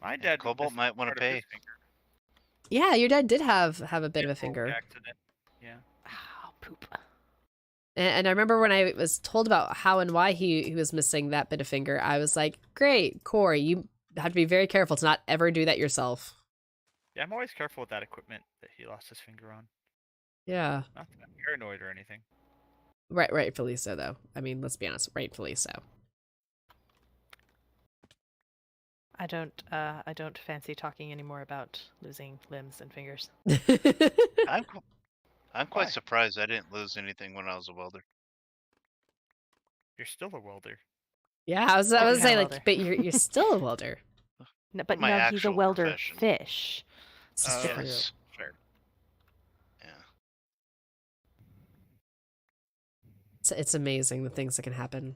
My dad Cobalt missed might wanna part of his pay. finger. Yeah, your dad did have a bit of a By finger. accident. Yeah. Oh, poop. And I remember when I was told about how and why he was missing that bit of finger, I was like, great, Corey, you have to be very careful to not ever do that yourself. Yeah, I'm always careful with that equipment that he lost his finger on. Yeah. Not that I'm paranoid or anything. Rightfully so, though. I mean, let's be honest, rightfully so. I don't fancy talking anymore about losing limbs and fingers. I'm quite Why? surprised I didn't lose anything when I was a welder. You're still a welder. Yeah, I was Different gonna say, kind of like, welder. but you're still a welder. No, but My no, he's a actual welder profession. fish. This is true. Yes. Fair. Yeah. It's amazing the things that can happen.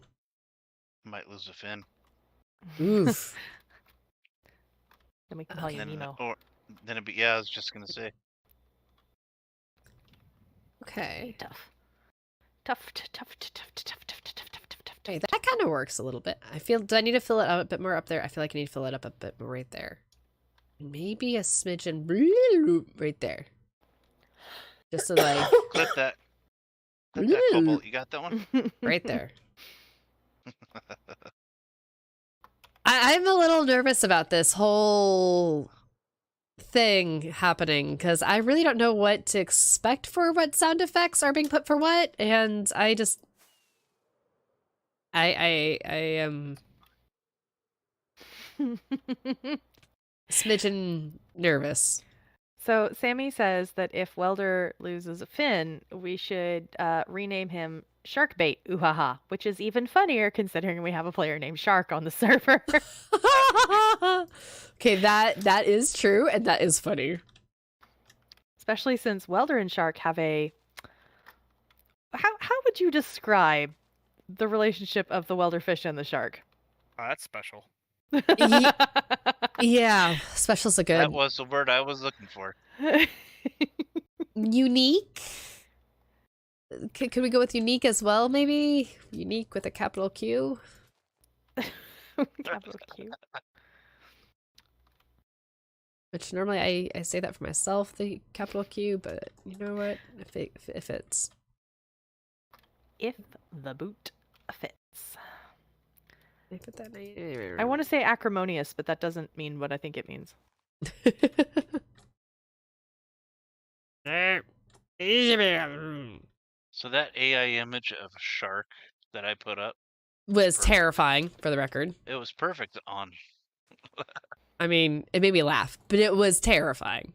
Might lose a fin. Oof. Then we can call you Then, Nemo. or then it'd be, yeah, I was just gonna say. Okay. Tough. Okay, that kind of works a little bit. Do I need to fill it up a bit more up there? I feel like I need to fill it up a bit more right there. Maybe a smidgen right there. Just so like, Clip that. Clip that, Cobalt. You got that one? right there. I'm a little nervous about this whole thing happening because I really don't know what to expect for what sound effects are being put for what, and I am smidgen nervous. So Sammy says that if Welder loses a fin, we should rename him Sharkbait Oohaha, which is even funnier considering we have a player named Shark on the server. Okay, that is true, and that is funny. Especially since Welder and Shark have a... How would you describe the relationship of the Welder fish and the shark? Oh, that's special. Yeah, special's a good. That was the word I was looking for. Unique? Could we go with unique as well, maybe? Unique with a capital Q? Capital Q. Which normally I say that for myself, the capital Q, but you know what? If it's... If the boot fits. I put that I want to say acrimonious, but that doesn't mean what I think it means. So that AI image of a shark that I put up, was terrifying, for the record. it was perfect on. I mean, it made me laugh, but it was terrifying.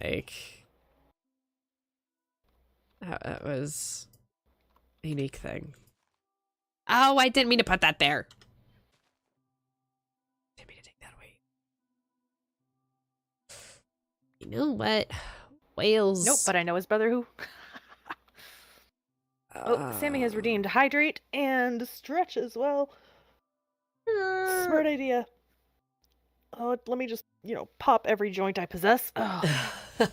Like, that was a unique thing. Oh, I didn't mean to put that there. Didn't mean to take that away. You know what? Whales. Nope, but I know his brother who. Oh, Sammy has redeemed hydrate and stretch as well. Smart idea. Oh, let me just, pop every joint I possess. Oh. If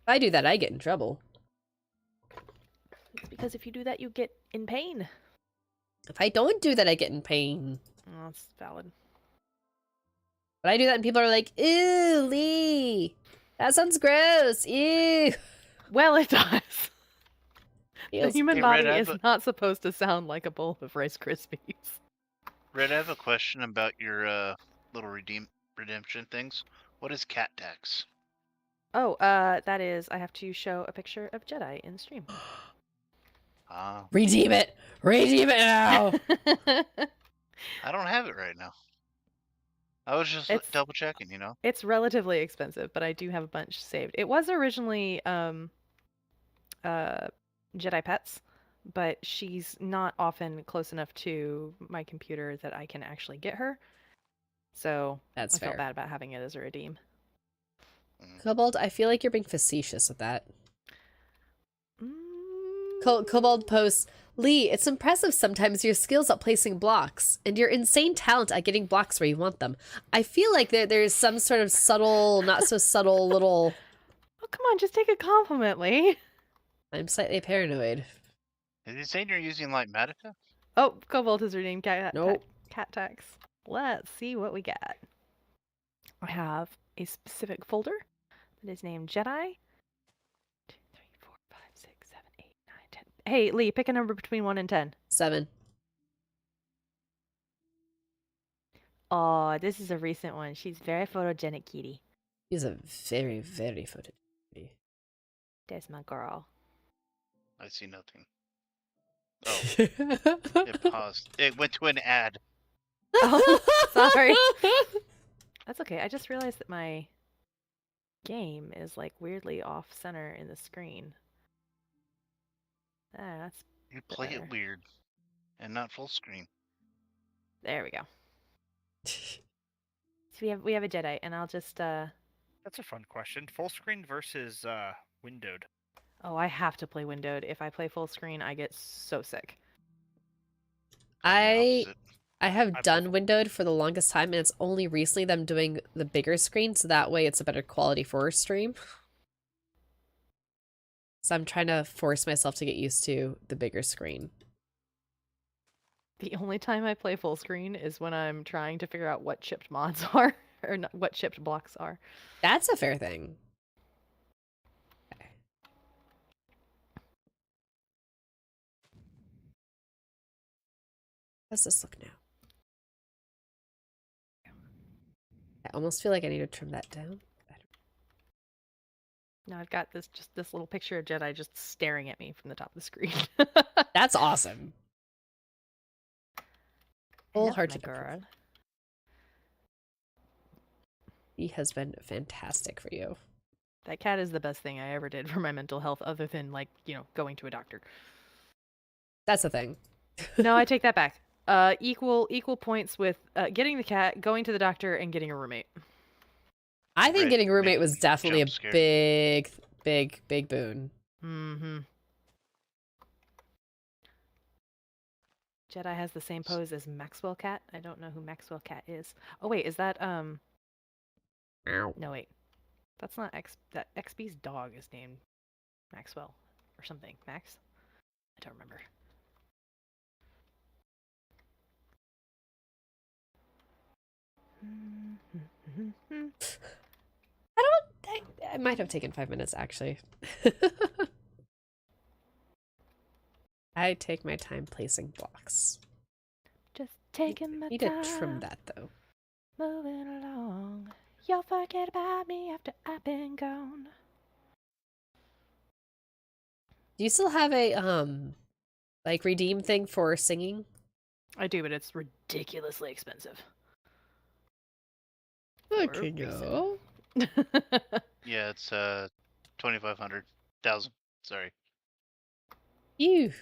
I do that, I get in trouble. It's because if you do that, you get in pain. If I don't do that, I get in pain. Oh, that's valid. But I do that and people are like, ew, Lee. That sounds gross. Ew. Well, it does. The Feels- human Hey, body Red, I is have not supposed to sound like a bowl of Rice Krispies. Red, I have a question about your little redemption things. What is cat tax? Oh, that is, I have to show a picture of Jedi in stream. Ah, Redeem it. Redeem it now. I don't have it right now. I was just It's- double checking, It's relatively expensive, but I do have a bunch saved. It was originally Jedi Pets, but she's not often close enough to my computer that I can actually get her. So That's I felt fair. bad about having it as a redeem. Cobalt, I feel like you're being facetious with that. Mm, Cobalt posts, Lee, it's impressive sometimes your skills at placing blocks and your insane talent at getting blocks where you want them. I feel like there's some sort of subtle, not so subtle little... Oh, come on, just take a compliment, Lee. I'm slightly paranoid. Is he saying you're using like Matica? Oh, Cobalt is redeemed Nope. cat tax. Let's see what we got. I have a specific folder that is named Jedi. 2, 3, 4, 5, 6, 7, 8, 9, 10. Hey, Lee, pick a number between 1 and 10. 7. Oh, this is a recent one. She's very photogenic, kitty. He's a very, very photogenic. There's my girl. I see nothing. Oh, it paused. It went to an ad. Oh, sorry. That's okay. I just realized that my game is like weirdly off center in the screen. That's You play better. it weird and not full screen. There we go. So we have a Jedi, and I'll just That's a fun question. Full screen versus windowed. oh, I have to play windowed. If I play full screen, I get so sick. I'm the I opposite. have I've done never- windowed for the longest time, and it's only recently them doing the bigger screen, so that way it's a better quality for a stream. So I'm trying to force myself to get used to the bigger screen. The only time I play full screen is when I'm trying to figure out what chipped mods are, or not, what chipped blocks are. That's a fair thing. Okay. How's this look now? I almost feel like I need to trim that down. Now I've got this little picture of Jedi just staring at me from the top of the screen. That's awesome. Full Hello, heart my to girl. He has been fantastic for you. That cat is the best thing I ever did for my mental health, other than, like, going to a doctor. That's the thing. No, I take that back. Equal points with getting the cat, going to the doctor, and getting a roommate. I think Red getting a roommate was making definitely a jump scare. big boon. Mm-hmm. Jedi has the same pose as Maxwell Cat. I don't know who Maxwell Cat is. Oh wait, is that Ow. No wait, that's not That XB's dog is named Maxwell or something. Max? I don't remember. I might have taken 5 minutes actually. I take my time placing blocks. Just taking my Need time. to trim that though. Moving along. You'll forget about me after I've been gone. Do you still have a like redeem thing for singing? I do, but it's ridiculously expensive. Good For to a reason. know. Yeah, it's 2,500. 1,000. Sorry. Phew.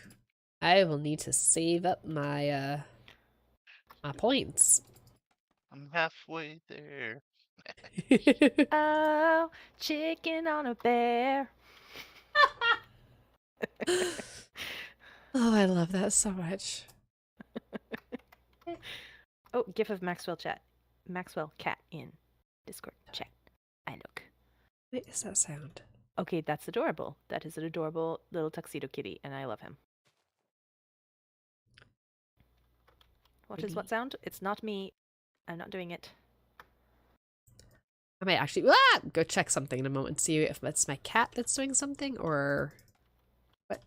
I will need to save up my my points. I'm halfway there. Oh, chicken on a bear. Oh, I love that so much. Oh, GIF of Maxwell Cat in Discord chat. I look. What is that sound? Okay, that's adorable. That is an adorable little tuxedo kitty, and I love him. What is what sound? It's not me. I'm not doing it. I might actually go check something in a moment, see if it's my cat that's doing something or what.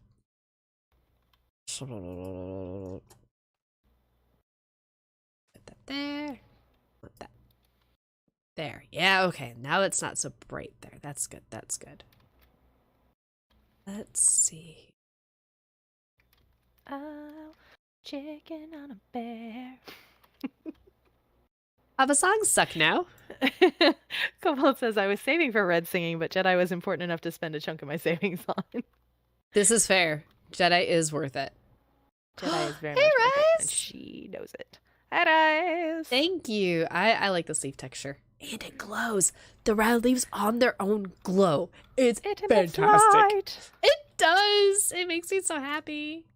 Put that there. Put that there. Yeah, okay. Now it's not so bright there. That's good. That's good. Let's see. Oh, chicken on a bear. The songs suck now. Cobalt says I was saving for Red singing, but Jedi was important enough to spend a chunk of my savings on. This is fair. Jedi is worth it. Jedi is very Hey, much worth it, and Rice! she knows it. Hi, Rice! Thank you. I like this leaf texture. And it glows. The red leaves on their own glow. It's It emits fantastic. light. It does. It makes me so happy.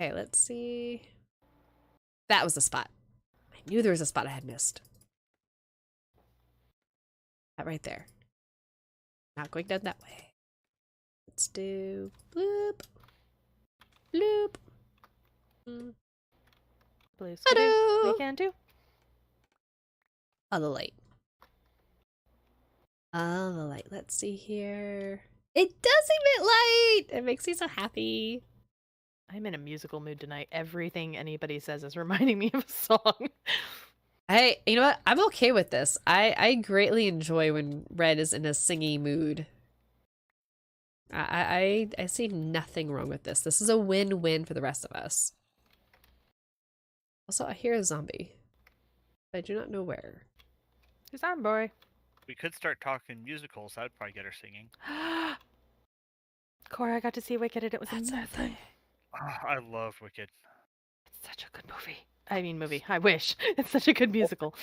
Okay, let's see. That was the spot. I knew there was a spot I had missed. That right there. Not going down that way. Let's do bloop. Bloop. Mm. Blue Ta-da! we can do. Oh, the light. Oh, the light. Let's see here. It does emit light! It makes me so happy. I'm in a musical mood tonight. Everything anybody says is reminding me of a song. You know what? I'm okay with this. I greatly enjoy when Red is in a singy mood. I see nothing wrong with this. This is a win-win for the rest of us. Also, I hear a zombie. I do not know where. Who's on, boy? We could start talking musicals. That'd probably get her singing. Cora, I got to see Wicked and it was That's our amazing. thing. Oh, I love Wicked. It's such a good movie. I mean movie. I wish. It's such a good musical.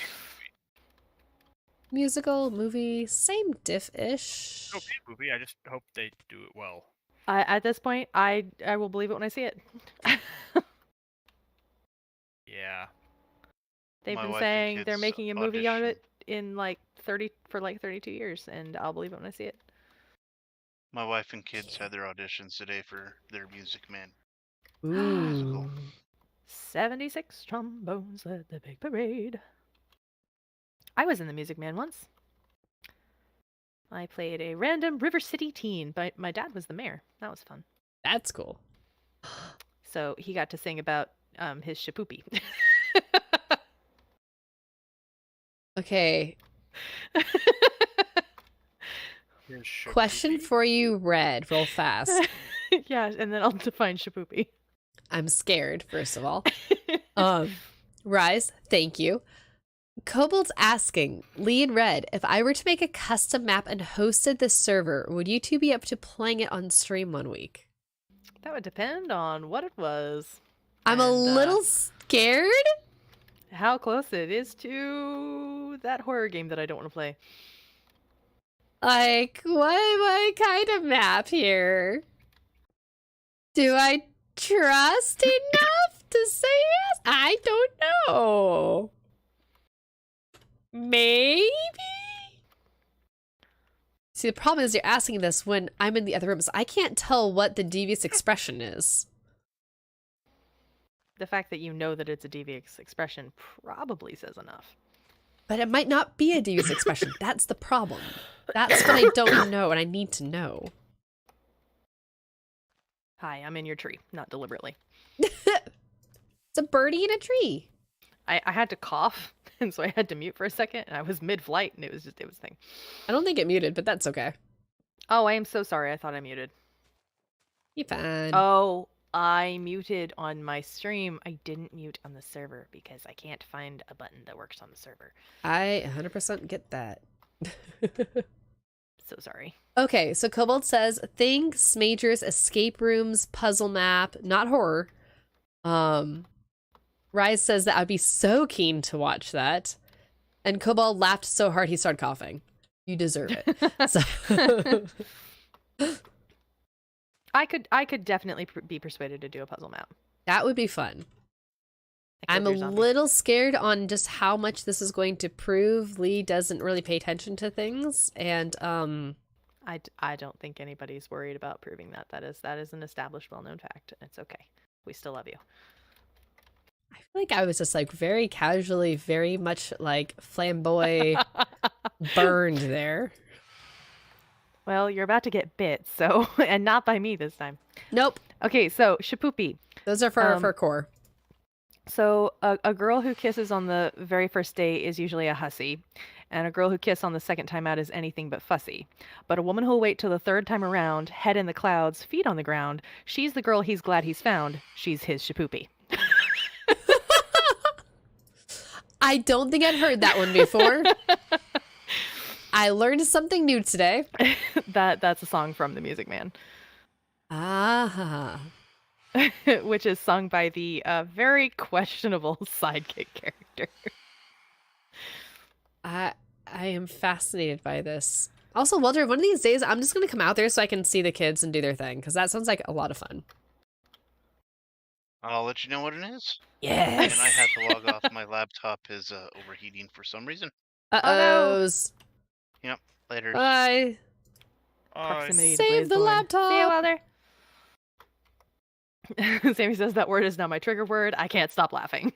Musical, movie, same diff-ish. Okay, movie. I just hope they do it well. At this point, I will believe it when I see it. Yeah. They've My been wife and saying they're kids making a movie out of auditioned. it in like 32 years, and I'll believe it when I see it. My wife and kids had their auditions today for their Music Man. Ooh. 76 trombones led the big parade. I was in the Music Man once. I played a random River City teen, but my dad was the mayor. That was fun. That's cool. So he got to sing about his shapoopy. Okay, Here's question Shapoopy. for you, Red, real fast. Yeah, and then I'll define shapoopy. I'm scared, first of all. Rise, thank you. Kobold's asking, Lee and Red, if I were to make a custom map and hosted this server, would you two be up to playing it on stream one week? That would depend on what it was. I'm a and, little scared. how close it is to that horror game that I don't want to play. Like, what kind of map here? Do I trust enough to say yes? I don't know. Maybe? See, the problem is you're asking this when I'm in the other room, so I can't tell what the devious expression is. The fact that you know that it's a devious expression probably says enough. But it might not be a devious expression. That's the problem. That's what I don't know, and I need to know. Hi, I'm in your tree, not deliberately. It's a birdie in a tree. I had to cough, and so I had to mute for a second, and I was mid-flight, and it was a thing. I don't think it muted, but that's okay. Oh, I am so sorry. I thought I muted. You fine. Oh, I muted on my stream. I didn't mute on the server because I can't find a button that works on the server. I 100% get that. So sorry. Okay, so Kobold says, thanks, Majors, escape rooms, puzzle map, not horror. Rise says that I'd be so keen to watch that. And Kobold laughed so hard he started coughing. You deserve it. So I could definitely be persuaded to do a puzzle map. that would be fun. I I'm killed a your zombie. little scared on just how much this is going to prove. Lee doesn't really pay attention to things, and I don't think anybody's worried about proving that. That is an established, well-known fact. It's okay. We still love you. I feel like I was just like very casually, very much like flamboy burned there. Well, you're about to get bit, so and not by me this time. Nope, Okay, so Shapoopy. those are for core. So a girl who kisses on the very first day is usually a hussy, and a girl who kisses on the second time out is anything but fussy. But a woman who'll wait till the third time around, head in the clouds, feet on the ground, she's the girl he's glad he's found. She's his Shapoopy. I don't think I'd heard that one before. I learned something new today. That's a song from The Music Man. Ah. Which is sung by the very questionable sidekick character. I am fascinated by this. Also, Walter, one of these days, I'm just going to come out there so I can see the kids and do their thing, because that sounds like a lot of fun. I'll let you know what it is. Yes! And I have to log off. My laptop is overheating for some reason. Uh-ohs. Later. Bye. Proximity to Save the Blazeborn. laptop. See you, Walter. Sammy says that word is now my trigger word. I can't stop laughing.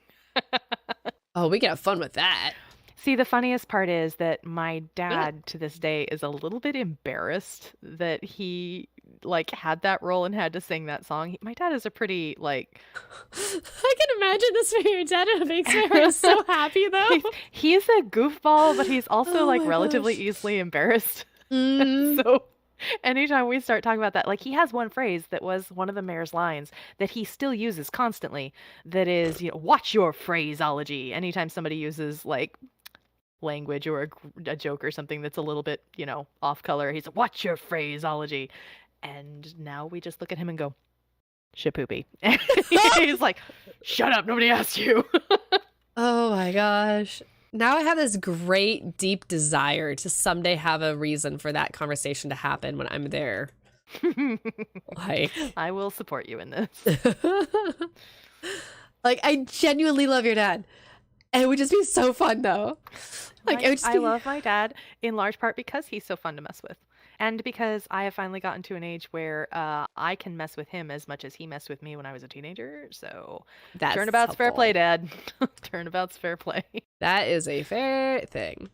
Oh, we can have fun with that. See, the funniest part is that my dad to this day is a little bit embarrassed that he had that role and had to sing that song. My dad is a pretty I can imagine this for your dad. It makes my heart so happy, though. he's a goofball, but he's also Oh my relatively gosh. easily embarrassed. Mm. So anytime we start talking about that, he has one phrase that was one of the mayor's lines that he still uses constantly. That is, watch your phraseology. Anytime somebody uses language or a joke or something that's a little bit, off color, he's like, watch your phraseology. And now we just look at him and go, Shapoopy. He's like, shut up, nobody asked you. Oh my gosh. Now I have this great, deep desire to someday have a reason for that conversation to happen when I'm there. I will support you in this. I genuinely love your dad. And it would just be so fun, though. I love my dad in large part because he's so fun to mess with. And because I have finally gotten to an age where I can mess with him as much as he messed with me when I was a teenager. So That's turnabout's fair helpful. play, Dad. Turnabout's fair play. That is a fair thing.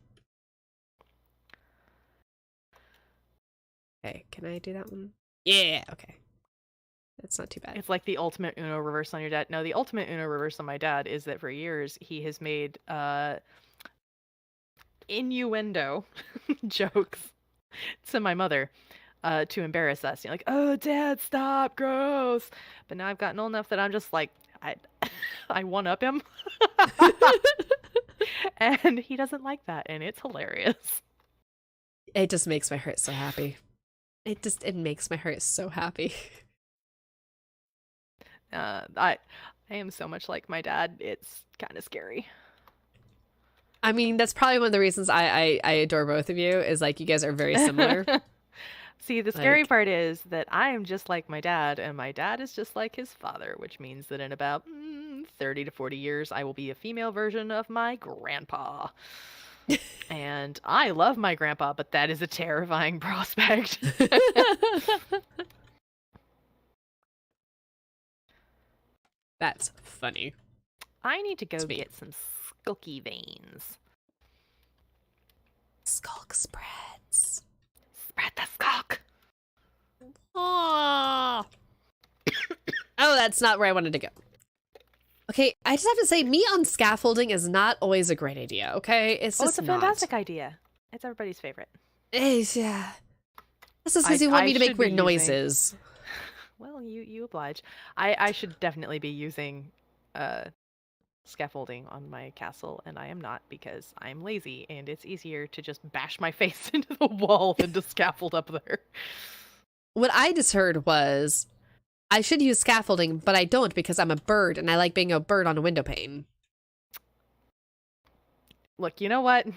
Okay, can I do that one? Yeah, okay. That's not too bad. It's like the ultimate Uno reverse on your dad. No, the ultimate Uno reverse on my dad is that for years he has made innuendo jokes to my mother to embarrass us. Oh, Dad, stop, gross. But now I've gotten old enough that I'm just I one up him. And he doesn't like that, and it's hilarious. It just makes my heart so happy. It makes my heart so happy. I am so much like my dad. It's kind of scary. I mean, that's probably one of the reasons I adore both of you, is like you guys are very similar. See, the scary Like- part is that I am just like my dad, and my dad is just like his father, which means that in about 30 to 40 years, I will be a female version of my grandpa. And I love my grandpa, but that is a terrifying prospect. That's funny. I need to go me. get some skulky veins. Skulk spreads. Spread the skulk. Oh, that's not where I wanted to go. Okay, I just have to say, me on scaffolding is not always a great idea, okay? It's Oh, just it's a fantastic idea. It's everybody's favorite. Yeah. This is because you I want me to make should be weird using- noises. Well, you oblige. I should definitely be using scaffolding on my castle, and I am not because I'm lazy, and it's easier to just bash my face into the wall than to scaffold up there. What I just heard was, I should use scaffolding, but I don't because I'm a bird, and I like being a bird on a window pane. Look, you know what?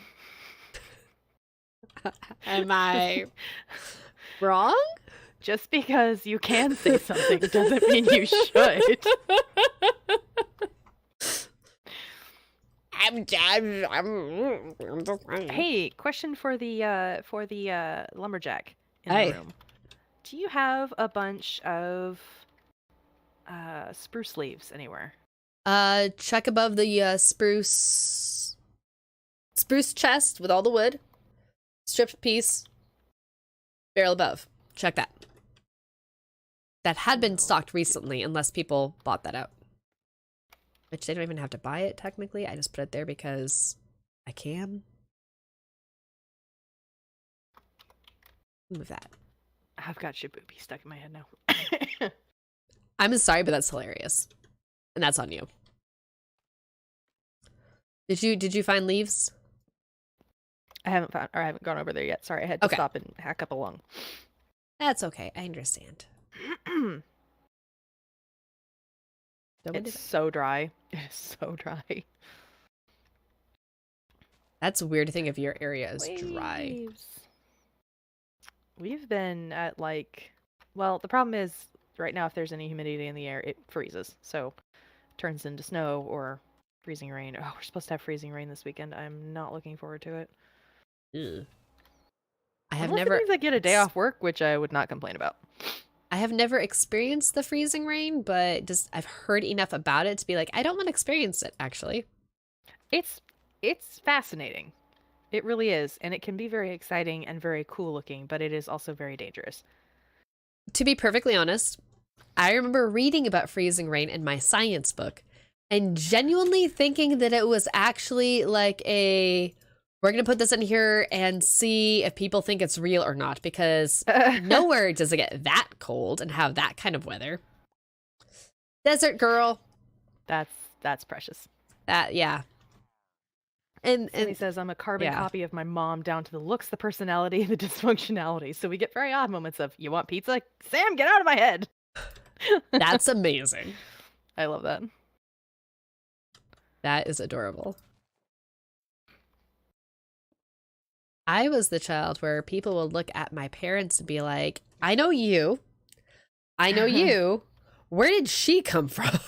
Am I wrong? Just because you can say something doesn't mean you should. I'm just Hey, question for the lumberjack in Hey. the room. Do you have a bunch of spruce leaves anywhere? Check above the spruce chest with all the wood. Stripped piece. Barrel above. Check that. That had been stocked recently, unless people bought that out. Which they don't even have to buy it, technically. I just put it there because I can. Move that. I've got Shibubi stuck in my head now. I'm sorry, but that's hilarious. And that's on you. Did you find leaves? I haven't gone over there yet. Sorry, I had to Okay. stop and hack up a lung. That's okay. I understand. Don't It's so dry. It is so dry. That's a weird thing if your area is dry. Waves. We've been at well, the problem is right now if there's any humidity in the air, it freezes. So it turns into snow or freezing rain. Oh, we're supposed to have freezing rain this weekend. I'm not looking forward to it. Ugh. I have Unless never it means I get a day off work, which I would not complain about. I have never experienced the freezing rain, but just I've heard enough about it to be like, I don't want to experience it, actually. It's fascinating. It really is, and it can be very exciting and very cool looking, but it is also very dangerous. To be perfectly honest, I remember reading about freezing rain in my science book and genuinely thinking that it was actually like we're going to put this in here and see if people think it's real or not, because nowhere does it get that cold and have that kind of weather. Desert girl. That's precious. Yeah. And He says I'm a carbon yeah. copy of my mom down to the looks, the personality, and the dysfunctionality. So we get very odd moments of, you want pizza? Sam, get out of my head. that's amazing. I love that. That is adorable. I was the child where people would look at my parents and be like, I know you. I know you. Where did she come from?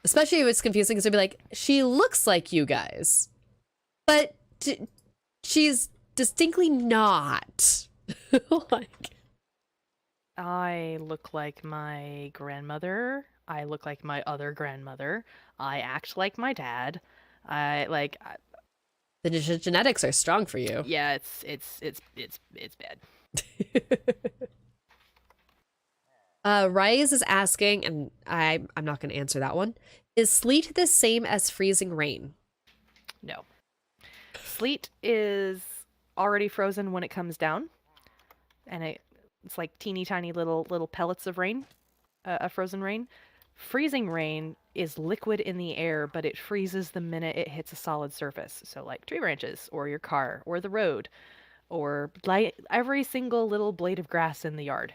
Especially if it's confusing because they'd be like, she looks like you guys, but she's distinctly not. Like, I look like my grandmother. I look like my other grandmother. I act like my dad. the genetics are strong for you. Yeah, it's bad. Rise is asking, and I'm not going to answer that one. Is sleet the same as freezing rain? No. Sleet is already frozen when it comes down, and it's like teeny tiny little pellets of rain, of frozen rain. Freezing rain is liquid in the air, but it freezes the minute it hits a solid surface. So like tree branches or your car or the road or like every single little blade of grass in the yard.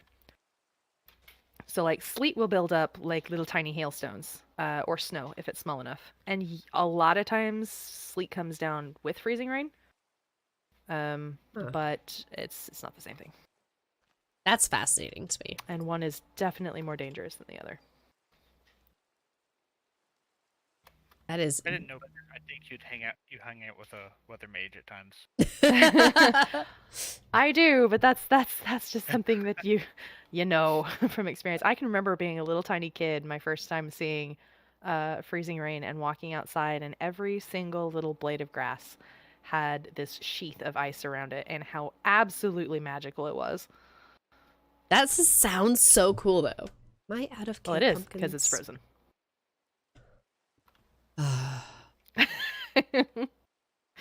So like sleet will build up like little tiny hailstones, or snow if it's small enough. And a lot of times sleet comes down with freezing rain. But it's not the same thing. That's fascinating to me. And one is definitely more dangerous than the other. That is. I didn't know better. I think you hang out with a weather mage at times. I do, but that's just something that you know from experience. I can remember being a little tiny kid, my first time seeing freezing rain and walking outside, and every single little blade of grass had this sheath of ice around it, and how absolutely magical it was. That sounds so cool, though. Am I out of Well, it is because it's frozen.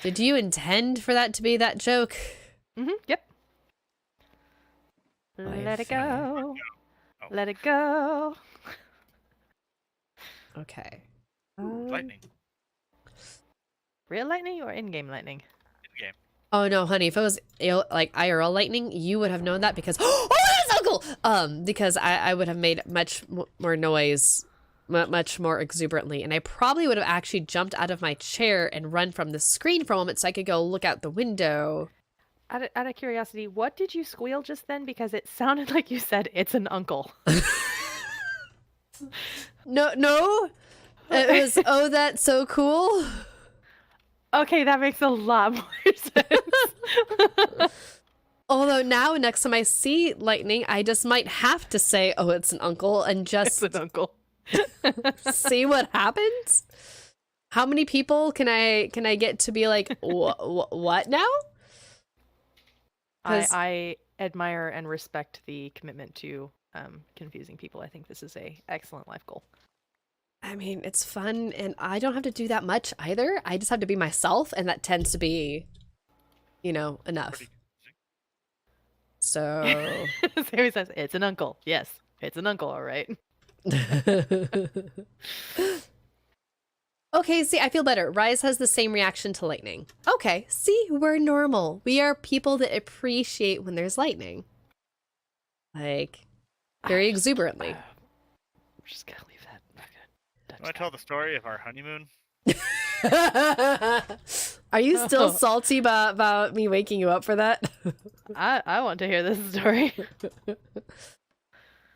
Did you intend for that to be that joke? Yep. I Let it see. go. Oh. Let it go. Okay. Lightning. Real lightning or in-game lightning? In game. Oh no, honey! If it was like IRL lightning, you would have known that because oh, that's uncle. Because I would have made much more noise, much more exuberantly, and I probably would have actually jumped out of my chair and run from the screen for a moment so I could go look out the window. Out of curiosity, what did you squeal just then? Because it sounded like you said it's an uncle. No, it was oh, that's so cool. Okay, that makes a lot more sense. Although now, next time I see lightning, I just might have to say, "Oh, it's an uncle," and just It's an uncle. see what happens. How many people can I get to be like, what now? I admire and respect the commitment to confusing people. I think this is a excellent life goal. I mean, it's fun, and I don't have to do that much either. I just have to be myself, and that tends to be, enough. Pretty So, Sammy says, it's an uncle. Yes, it's an uncle, all right. okay, see, I feel better. Rise has the same reaction to lightning. Okay, see, we're normal. We are people that appreciate when there's lightning. Like, very exuberantly. I'm just gonna leave that. I'm not gonna touch Want to tell the story of our honeymoon? Are you still salty about me waking you up for that? I want to hear this story.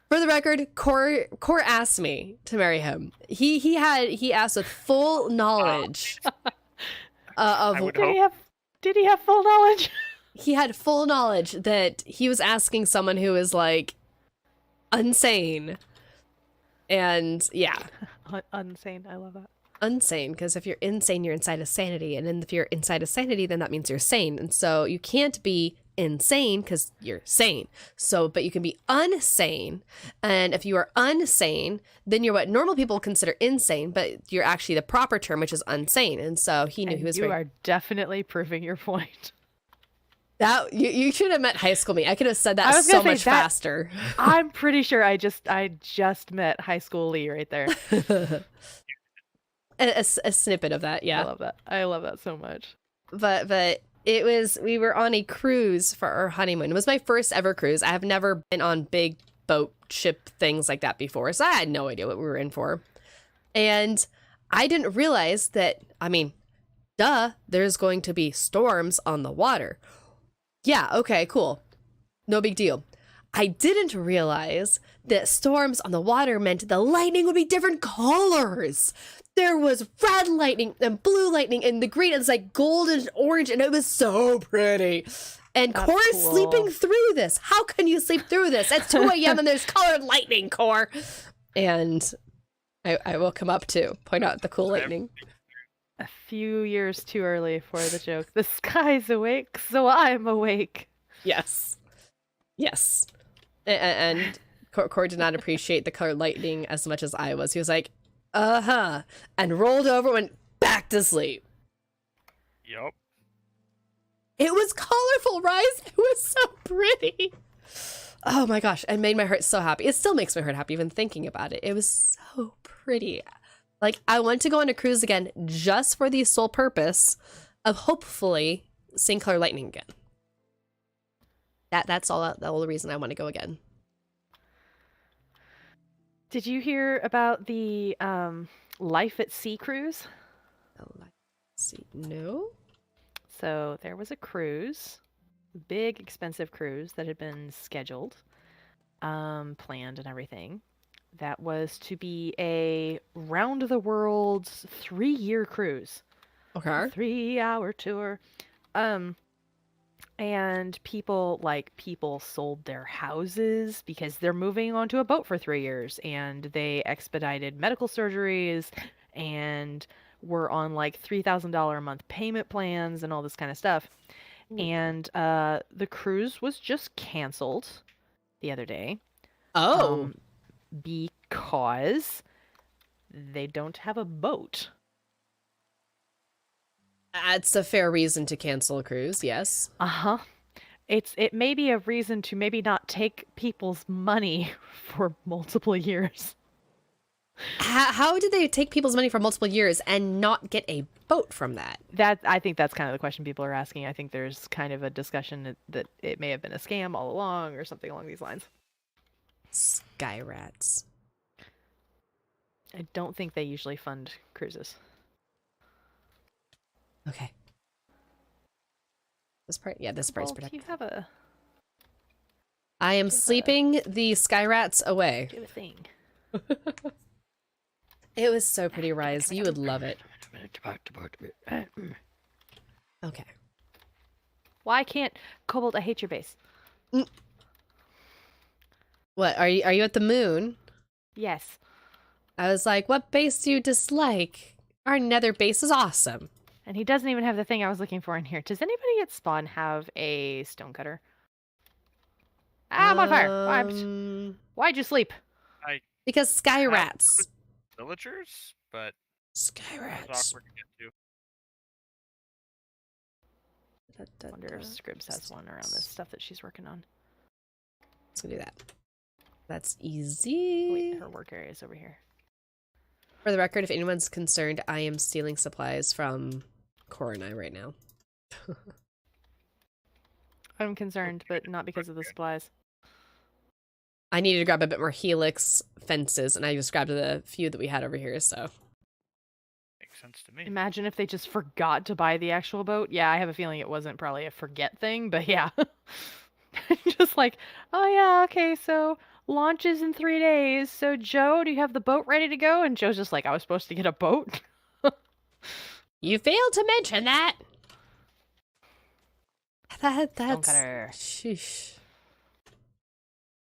For the record, Core asked me to marry him. He asked with full knowledge of. I would hope. Did he have full knowledge? He had full knowledge that he was asking someone who is like insane, and yeah, Unsane. I love that. Unsane, because if you're insane, you're inside of sanity, and then if you're inside of sanity, then that means you're sane, and so you can't be insane because you're sane. So, but you can be unsane, and if you are unsane, then you're what normal people consider insane, but you're actually the proper term, which is unsane. And so he knew And he was. you are definitely proving your point. That you should have met high school me. I could have said that so much faster. I'm pretty sure I just met high school Lee right there. a snippet of that, yeah. I love that. I love that so much. But we were on a cruise for our honeymoon. It was my first ever cruise. I have never been on big boat ship things like that before, so I had no idea what we were in for. And I didn't realize that, I mean, duh, there's going to be storms on the water. Yeah, okay, cool. No big deal. I didn't realize that storms on the water meant the lightning would be different colors. There was red lightning and blue lightning and the green. It was like golden and orange, and it was so pretty. And That's Core is cool. sleeping through this. How can you sleep through this? It's 2 a.m. and there's colored lightning, Core. And I will come up to point out the cool lightning. A few years too early for the joke. The sky's awake, so I'm awake. Yes. Yes. And Core did not appreciate the colored lightning as much as I was. He was like, uh-huh. And rolled over and went back to sleep. Yup. It was colorful, Rise. It was so pretty. Oh my gosh. It made my heart so happy. It still makes my heart happy even thinking about it. It was so pretty. Like, I want to go on a cruise again just for the sole purpose of hopefully seeing Color Lightning again. That's all the whole reason I want to go again. Did you hear about the Life at Sea cruise? Oh, let's see. No? So there was a cruise, big expensive cruise that had been scheduled, planned and everything. That was to be a round the world 3-year cruise. Okay. 3-hour tour. And people sold their houses because they're moving onto a boat for 3 years, and they expedited medical surgeries and were on like $3,000 a month payment plans and all this kind of stuff. And the cruise was just canceled the other day. Oh. Because they don't have a boat. That's a fair reason to cancel a cruise, yes. Uh-huh. It may be a reason to maybe not take people's money for multiple years. How did they take people's money for multiple years and not get a boat from that? I think that's kind of the question people are asking. I think there's kind of a discussion that it may have been a scam all along or something along these lines. Sky rats. I don't think they usually fund cruises. Okay. This part's Well, protected. you have a I am sleeping the sky rats away. do a thing. It was so pretty, Rise. You would love it. Okay. Why can't Cobalt? I hate your base. What, are you at the moon? Yes. I was like, what base do you dislike? Our nether base is awesome. And he doesn't even have the thing I was looking for in here. Does anybody at spawn have a stonecutter? Ah, I'm on fire. Why'd you sleep? Because sky have rats. Villagers, but Sky it's rats. awkward to get to. I wonder if Scribs has one around this stuff that she's working on. Let's go do that. That's easy. Wait, her work area is over here. For the record, if anyone's concerned, I am stealing supplies from Cora and I right now. I'm concerned, but not because of the supplies. I needed to grab a bit more helix fences, and I just grabbed the few that we had over here, so. Makes sense to me. Imagine if they just forgot to buy the actual boat. Yeah, I have a feeling it wasn't probably a forget thing, but yeah. Just like, oh yeah, okay, so launch is in 3 days. So Joe, do you have the boat ready to go? And Joe's just like, I was supposed to get a boat? You failed to mention that! That's... Stonecutter. Sheesh.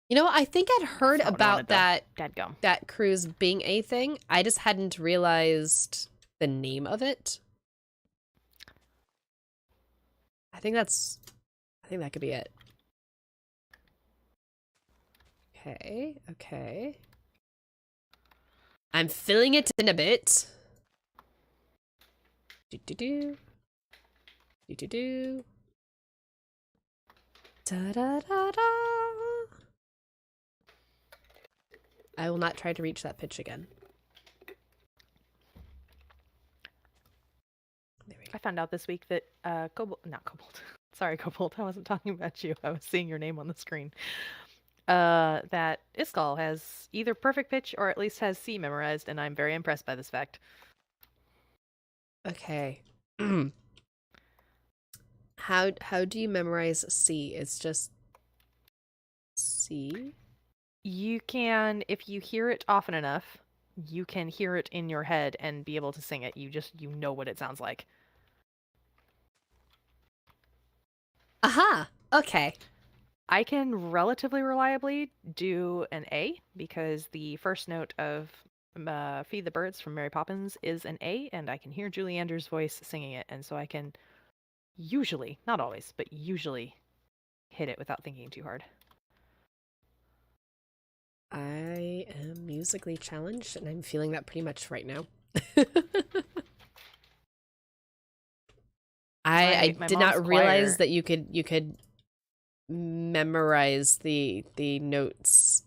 You know, I think I'd heard That's not what I about wanted, though. that Dadgum. that cruise being a thing. I just hadn't realized the name of it. I think that could be it. Okay. I'm filling it in a bit. Do. Da-da-da-da. I will not try to reach that pitch again. There we go. I found out this week that Cobalt, I wasn't talking about you. I was seeing your name on the screen. That Iskall has either perfect pitch or at least has C memorized, and I'm very impressed by this fact. Okay. How do you memorize C? It's just C? You can, if you hear it often enough, you can hear it in your head and be able to sing it. You know what it sounds like. Aha! Okay. I can relatively reliably do an A because the first note of Feed the Birds from Mary Poppins is an A, and I can hear Julie Andrews' voice singing it, and so I can usually, not always, but usually hit it without thinking too hard. I am musically challenged, and I'm feeling that pretty much right now. I My did mom's not realize choir- that you could memorize the notes.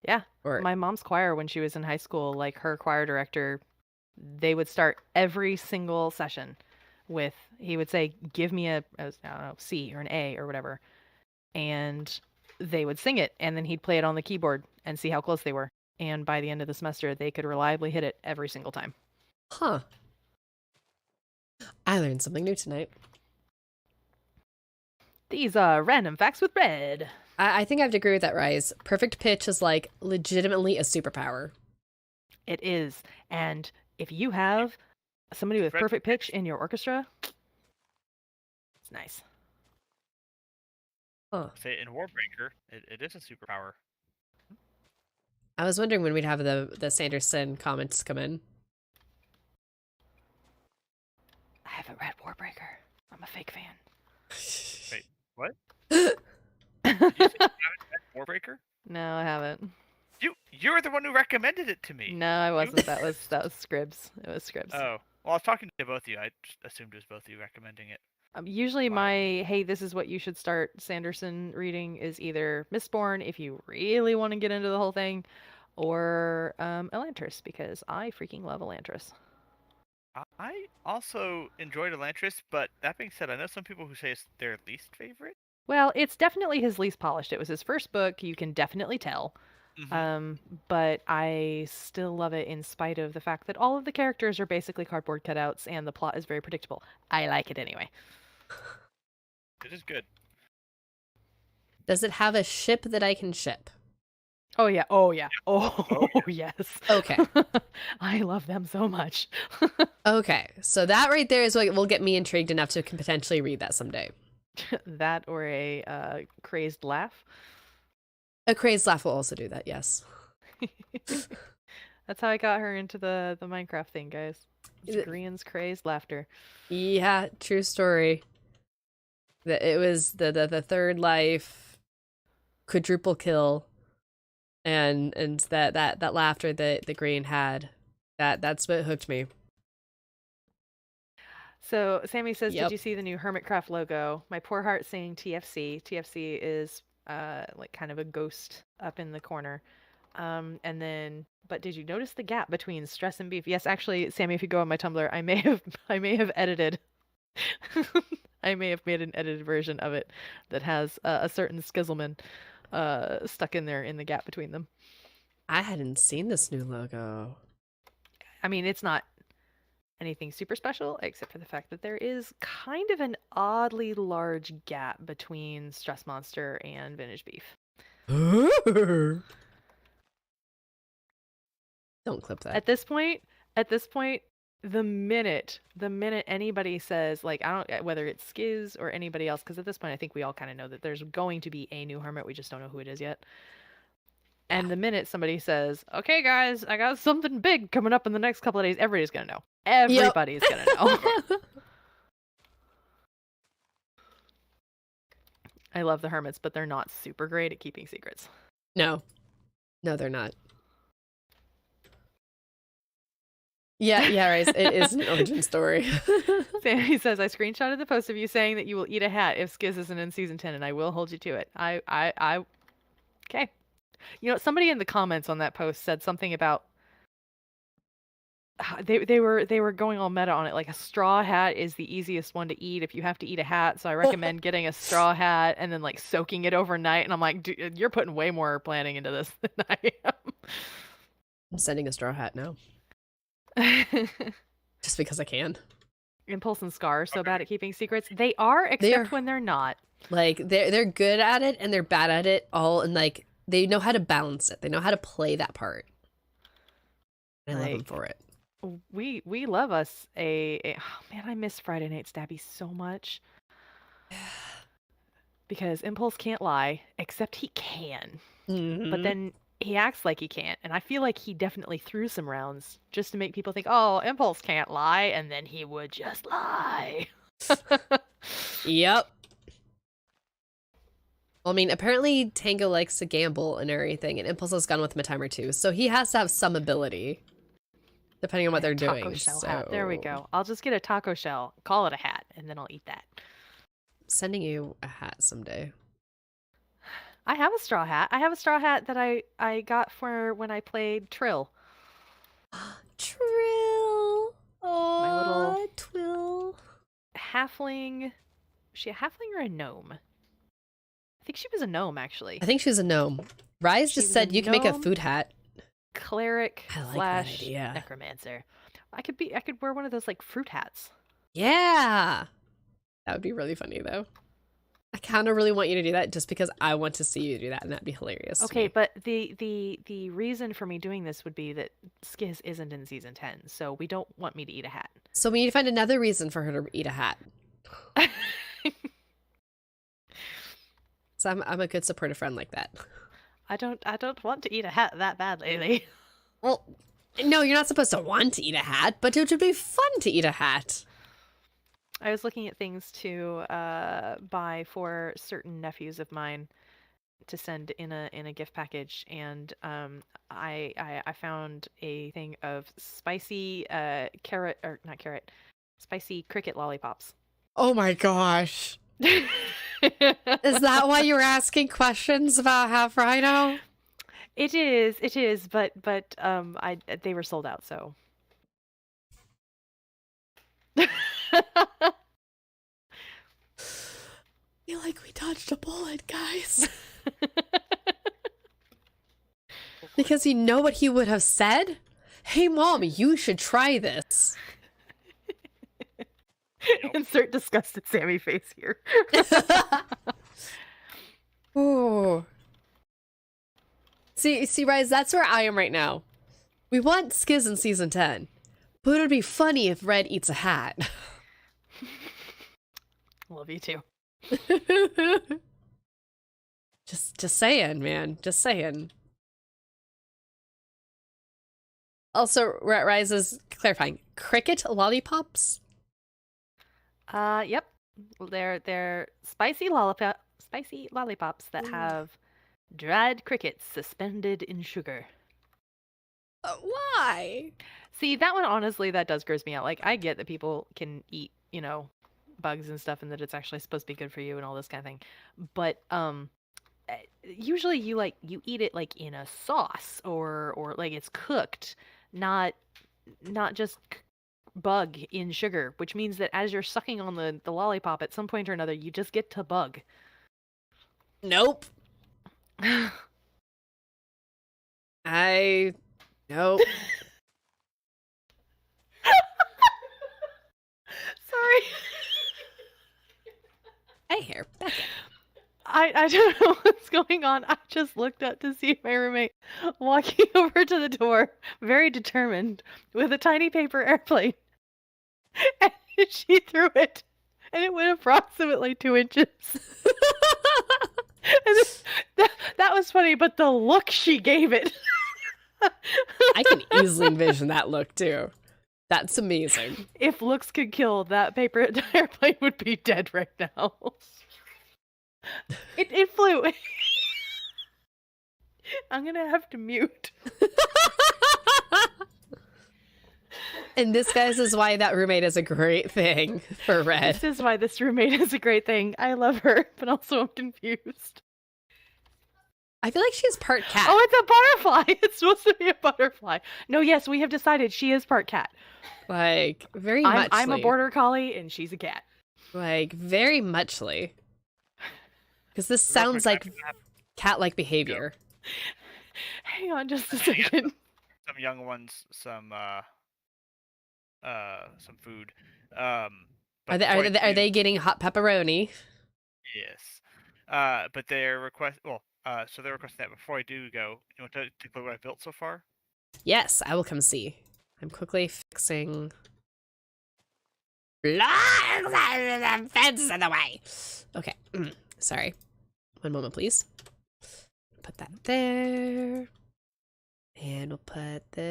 Yeah, Or my mom's choir when she was in high school, like her choir director they would start every single session with, he would say, give me a I don't know, C or an A or whatever. And they would sing it, and then he'd play it on the keyboard and see how close they were. And by the end of the semester, they could reliably hit it every single time. Huh. I learned something new tonight. These are random facts with Red. I think I have to agree with that, Rise. Perfect pitch is like legitimately a superpower. It is. And if you have somebody with Red perfect pitch in your orchestra, it's nice. Huh. Say in Warbreaker, it is a superpower. I was wondering when we'd have the Sanderson comments come in. I haven't read Warbreaker. I'm a fake fan. Wait, what? Did you say you haven't read Warbreaker? No, I haven't. You're the one who recommended it to me. No, I wasn't. That was Scribs. It was Scribs. Oh, well, I was talking to both of you. I just assumed it was both of you recommending it. Usually Wow. my, hey, this is what you should start Sanderson reading is either Mistborn if you really want to get into the whole thing, or Elantris, because I freaking love Elantris. I also enjoyed Elantris, but that being said, I know some people who say it's their least favorite. Well, it's definitely his least polished. It was his first book, you can definitely tell. Mhm. But I still love it in spite of the fact that all of the characters are basically cardboard cutouts and the plot is very predictable. I like it anyway. It is good. Does it have a ship that I can ship? Oh yeah, oh yeah, oh, Oh, yes. Okay. I love them so much. Okay, so that right there is what will get me intrigued enough to potentially read that someday. That or a crazed laugh. A crazed laugh will also do that, yes. That's how I got her into the Minecraft thing, guys. Is it- Grian's crazed laughter. Yeah, true story. It was the third life quadruple kill, and that laughter that the green had, that's what hooked me. So Sammy says, Yep. "Did you see the new Hermitcraft logo? My poor heart saying TFC. TFC is like kind of a ghost up in the corner. And then, but did you notice the gap between stress and beef? Yes, actually, Sammy, if you go on my Tumblr, I may have edited. I may have made an edited version of it that has a certain Skizzleman stuck in there in the gap between them. I hadn't seen this new logo. I mean, it's not anything super special, except for the fact that there is kind of an oddly large gap between Stress Monster and Vintage Beef. Don't clip that. At this point, the minute anybody says, like, I don't, whether it's Skiz or anybody else, because at this point I think we all kind of know that there's going to be a new hermit, we just don't know who it is yet. And the minute somebody says, okay guys, I got something big coming up in the next couple of days, everybody's gonna know. Everybody's gonna know. I love the hermits, but they're not super great at keeping secrets. No, they're not. Yeah, right. It is an origin story. Sammy says, I screenshotted the post of you saying that you will eat a hat if Skiz isn't in season 10, and I will hold you to it. Okay. You know, somebody in the comments on that post said something about they were going all meta on it, like a straw hat is the easiest one to eat if you have to eat a hat, so I recommend getting a straw hat and then like soaking it overnight. And I'm like, dude, you're putting way more planning into this than I am. I'm sending a straw hat now, just because I can. Impulse and Scar are so bad at keeping secrets. They are, except when they're not. Like they're good at it and they're bad at it all, and like they know how to balance it. They know how to play that part. I love them for it. We love us oh man, I miss Friday Night Stabby so much. Because Impulse can't lie, except he can. Mm-hmm. But then he acts like he can't, and I feel like he definitely threw some rounds just to make people think, oh, Impulse can't lie, and then he would just lie. Yep. Well, I mean, apparently Tango likes to gamble and everything, and Impulse has gone with him a time or two, so he has to have some ability, depending on what they're doing. Taco shell hat. There we go. I'll just get a taco shell, call it a hat, and then I'll eat that. Sending you a hat someday. I have a straw hat. I have a straw hat that I got for when I played Trill. Trill. halfling. Was she a halfling or a gnome? I think she was a gnome, actually. I think she's a gnome. Rise She just was said a you can make a gnome. food hat. Cleric I like / that idea. necromancer. I could wear one of those like fruit hats. Yeah. That would be really funny though. I kind of really want you to do that just because I want to see you do that, and that'd be hilarious. to Okay, me. but the reason for me doing this would be that Skiz isn't in season 10, so we don't want me to eat a hat. So we need to find another reason for her to eat a hat. So I'm a good supportive friend like that. I don't want to eat a hat that badly. Lee. Well, no, you're not supposed to want to eat a hat, but it would be fun to eat a hat. I was looking at things to buy for certain nephews of mine to send in a gift package, and I found a thing of spicy spicy cricket lollipops. Oh my gosh. Is that why you were asking questions about half rhino? It is, but they were sold out, so. I feel like we dodged a bullet, guys. Because you know what he would have said? Hey, Mom, you should try this. Insert disgusted Sammy face here. Ooh. See, Rise, that's where I am right now. We want Skiz in season 10, but it'd be funny if Red eats a hat. Love you too. Just saying, man. Just saying. Also, Rise is clarifying. Cricket lollipops? Yep. They're spicy lollipops that have dried crickets suspended in sugar. Why? See, that one, honestly, that does gross me out. Like, I get that people can eat, bugs and stuff, and that it's actually supposed to be good for you and all this kind of thing. But, usually you eat it like in a sauce or like it's cooked, not just bug in sugar, which means that as you're sucking on the lollipop at some point or another, you just get to bug. Nope. Nope. Sorry. Hey, here. Back in. I don't know what's going on. I just looked up to see my roommate walking over to the door, very determined, with a tiny paper airplane. And she threw it, and it went approximately 2 inches. And that was funny, but the look she gave it. I can easily envision that look, too. That's amazing. If looks could kill, that paper airplane would be dead right now. It flew. I'm gonna have to mute. And this, guys, is why that roommate is a great thing for Red. This is why this roommate is a great thing. I love her, but also I'm confused. I feel like she's part cat. Oh, it's a butterfly. It's supposed to be a butterfly. No, yes, we have decided she is part cat. Like, very I'm muchly. a border collie, and she's a cat. Like, very muchly. Because this sounds like cat-like behavior. Hang on just a second. Some young ones, some food. But Are before I they do- they getting hot pepperoni? Yes. But they're so they're requesting that before I do go. You want to take a look at what I built so far? Yes, I will come see. I'm quickly fixing. Fence in the way. Okay. Sorry. 1 moment, please. Put that there. And we'll put this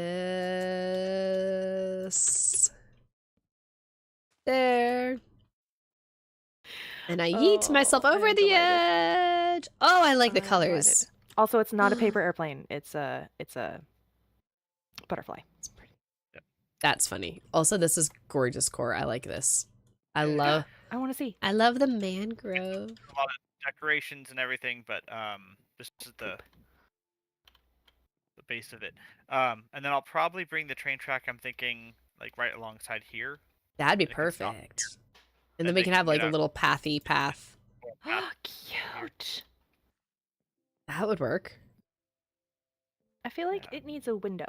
there. And I yeet myself over I'm the delighted. edge. Oh, I like the I'm colors. delighted. Also, it's not a paper airplane. It's a butterfly. That's funny. Also, this is gorgeous core. I like this. I I want to see. love the mangrove. A lot of decorations and everything, but this is the base of it. And then I'll probably bring the train track. I'm thinking like right alongside here. That'd be It can stop. perfect. And then they we can have get like a out little pathy path. or path. Cute. That would work. I feel like Yeah. it needs a window.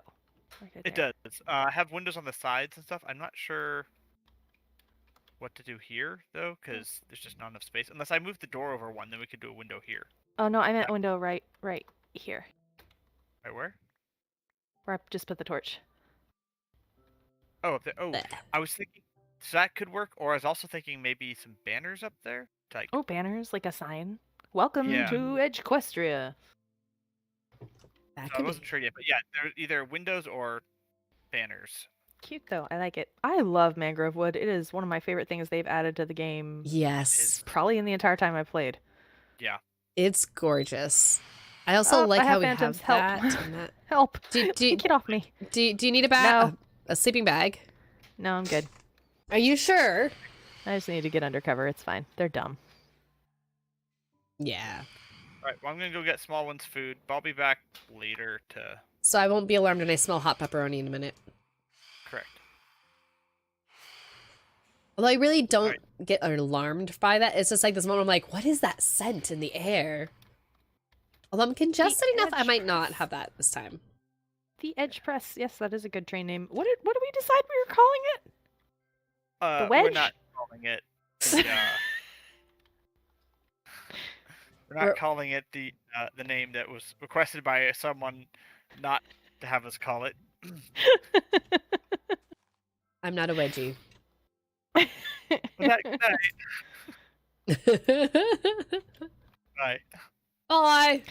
Like right It there. does. I have windows on the sides and stuff. I'm not sure what to do here though, because there's just not enough space. Unless I move the door over one, then we could do a window here. Oh no, I meant window right here. Right where? Where I just put the torch. Oh, up there. Oh, Bleh. I was thinking so that could work, or I was also thinking maybe some banners up there. To, like, Oh, banners, like a sign. Welcome Yeah. to Edgequestria. That so I could wasn't be. sure yet, but yeah, they're either windows or banners. Cute though, I like it. I love mangrove wood. It is one of my favorite things they've added to the game. Yes. Probably in the entire time I've played. Yeah. It's gorgeous. I also Oh, like I have how we phantoms. have Help. that. And that. Help! Do Get off me. you need a sleeping bag? No, I'm good. Are you sure? I just need to get undercover. It's fine. They're dumb. Yeah. All right. Well, I'm gonna go get small one's food. But I'll be back later to So I won't be alarmed when I smell hot pepperoni in a minute. correct. Although I really don't get alarmed by that. It's just like this moment I'm like, what is that scent in the air? Although I'm congested enough, I might not have that this time. The Edge Press. Yes, that is a good train name. What did we decide we were calling it? We're wedge? not calling it. The, we're not We're- calling it the name that was requested by someone not to have us call it. I'm not a wedgie. Good night. Bye.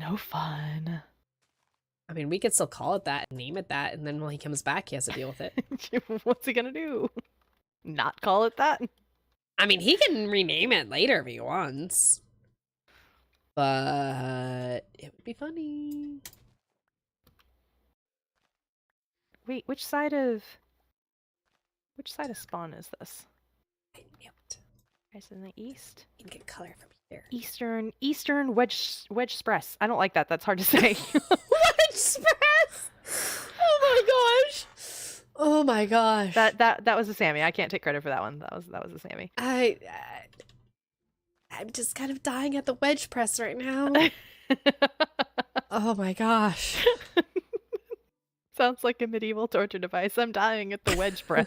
No fun. I mean, we could still call it that and name it that, and then when he comes back, he has to deal with it. What's he gonna do? Not call it that? I mean, he can rename it later if he wants. But it would be funny. Wait, which side of spawn is this? I knew it. Guys, in the east? You can get color from here. Eastern Wedge Express. I don't like that. That's hard to say. Wedge Express! Oh my gosh! Oh my gosh! that was a Sammy. I can't take credit for that one. That was a Sammy. I'm just kind of dying at the wedge press right now. Oh my gosh! Sounds like a medieval torture device. I'm dying at the wedge press.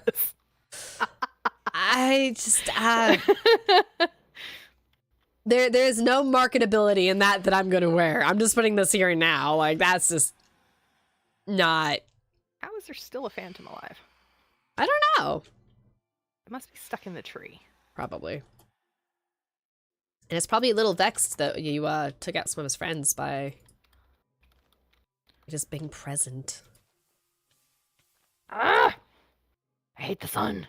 I just there is no marketability in that I'm gonna wear. I'm just putting this here now. Like that's just not. How is there still a phantom alive? I don't know. It must be stuck in the tree. Probably. And it's probably a little vexed that you took out some of his friends by just being present. Ah! I hate the sun.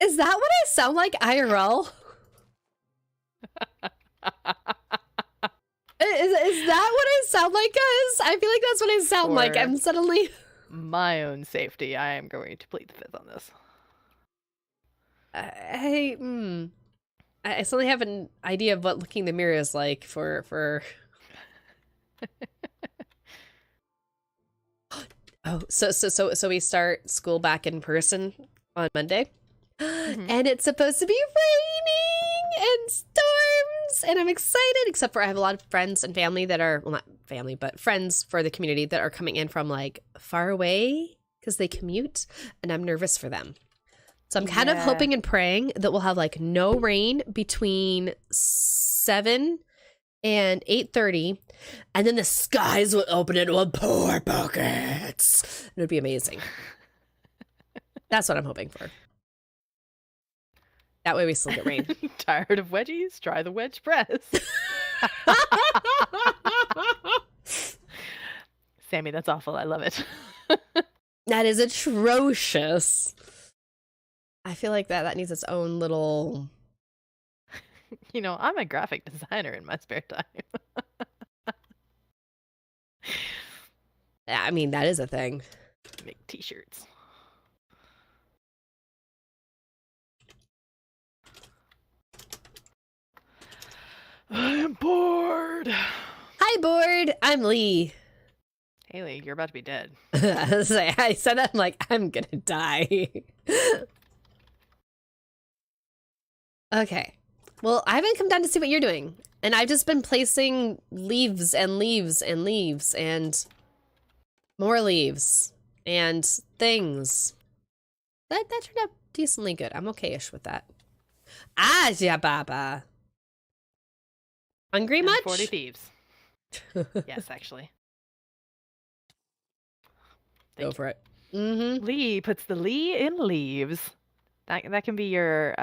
Is that what I sound like IRL? Is that what I sound like, guys? I feel like that's what I sound like. For- I'm suddenly... My own safety, I am going to plead the fifth on this. I suddenly have an idea of what looking in the mirror is like for... Oh, so we start school back in person on Monday. And it's supposed to be raining and storms, and I'm excited, except for I have a lot of friends and family that are, well, not family, but friends for the community that are coming in from like far away because they commute, and I'm nervous for them. So I'm kind of hoping and praying that we'll have like no rain between 7 and 8:30, and then the skies will open and it will pour buckets. It would be amazing. That's what I'm hoping for. That way we still get rain. Tired of wedgies? Try the wedge press. Sammy, that's awful. I love it. That is atrocious. I feel like that needs its own little... You know, I'm a graphic designer in my spare time. I mean, that is a thing. Make t-shirts. I'm bored. Hi, board. I'm Lee. Haley, you're about to be dead. I said that, I'm like, I'm gonna die. Okay. Well, I haven't come down to see what you're doing. And I've just been placing leaves and leaves and leaves and more leaves and things. That turned out decently good. I'm okay-ish with that. Ah, yeah, baba. Hungry And much? 40 thieves. Yes, actually. Go Thank for it. Mm-hmm. Lee puts the Lee in leaves. That can be your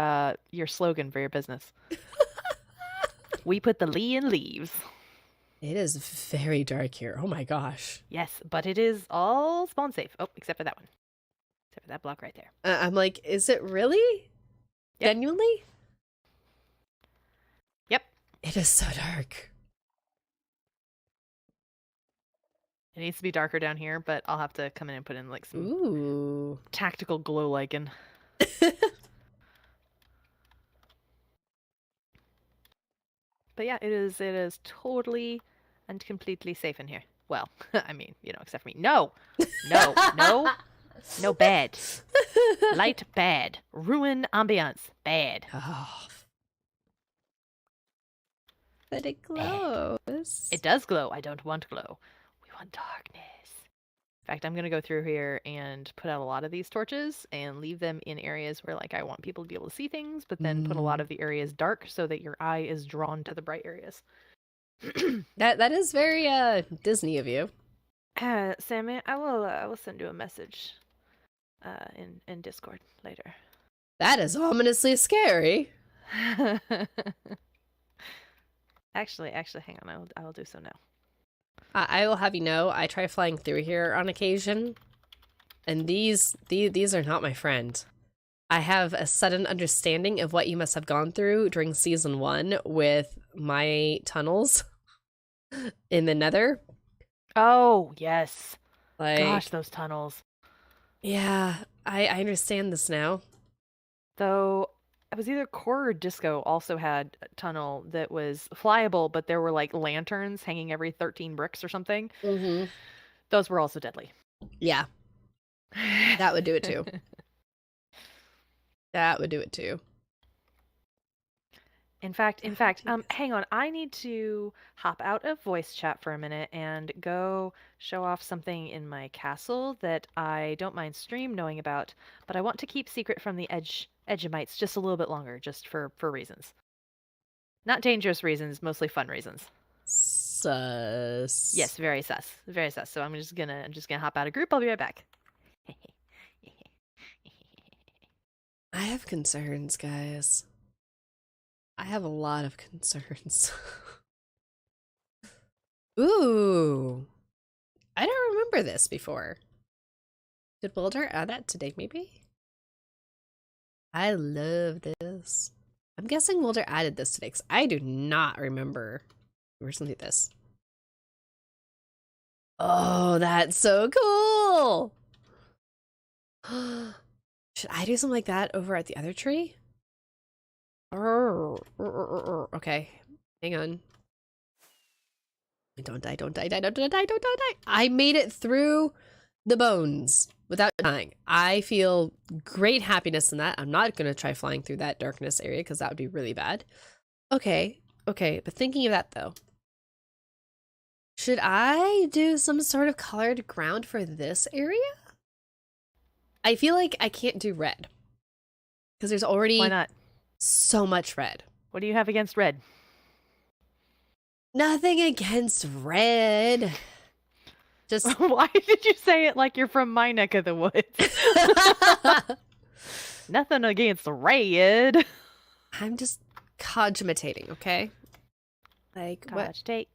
slogan for your business. We put the Lee in leaves. It is very dark here. Oh my gosh. Yes, but it is all spawn safe. Oh, except for that one. Except for that block right there. I'm like, is it really? Yep. Genuinely? Yep. It is so dark. It needs to be darker down here, but I'll have to come in and put in like some Ooh. tactical glow lichen. But yeah, it is totally and completely safe in here. Well, I mean, except for me. No, no, bad. Light, bad. Ruin ambiance, bad. Oh. But it glows. It does glow. I don't want glow. We want darkness. In fact, I'm going to go through here and put out a lot of these torches and leave them in areas where like I want people to be able to see things, but then put a lot of the areas dark so that your eye is drawn to the bright areas. That is very Disney of you. Sammy, I will send you a message in Discord later. That is ominously scary. Actually, hang on. I will do so now. I will have you know, I try flying through here on occasion, and these are not my friend. I have a sudden understanding of what you must have gone through during season 1 with my tunnels in the Nether. Oh, yes. Like, Gosh, those tunnels. yeah, I understand this now. Though it was either Core or Disco also had a tunnel that was flyable, but there were like lanterns hanging every 13 bricks or something. Mm-hmm. Those were also deadly. Yeah, that would do it too. That would do it too. In fact, hang on. I need to hop out of voice chat for a minute and go show off something in my castle that I don't mind stream knowing about, but I want to keep secret from the Edgemites just a little bit longer, just for reasons. Not dangerous reasons, mostly fun reasons. Sus. Yes, very sus. Very sus. So I'm just gonna hop out of group. I'll be right back. I have concerns, guys. I have a lot of concerns. Ooh. I don't remember this before. Did Wilder add that today, maybe? I love this. I'm guessing Wilder added this today, because I do not remember. Where's something like this? Oh, that's so cool! Should I do something like that over at the other tree? Okay, hang on. Don't die, don't die, don't die, don't die. I made it through the bones without dying. I feel great happiness in that. I'm not going to try flying through that darkness area because that would be really bad. Okay, but thinking of that though. Should I do some sort of colored ground for this area? I feel like I can't do red. Because there's already Why not? so much red. What do you have against red? Nothing against red. Just Why did you say it like you're from my neck of the woods? Nothing against red. I'm just cogitating, okay? Like Cogitate.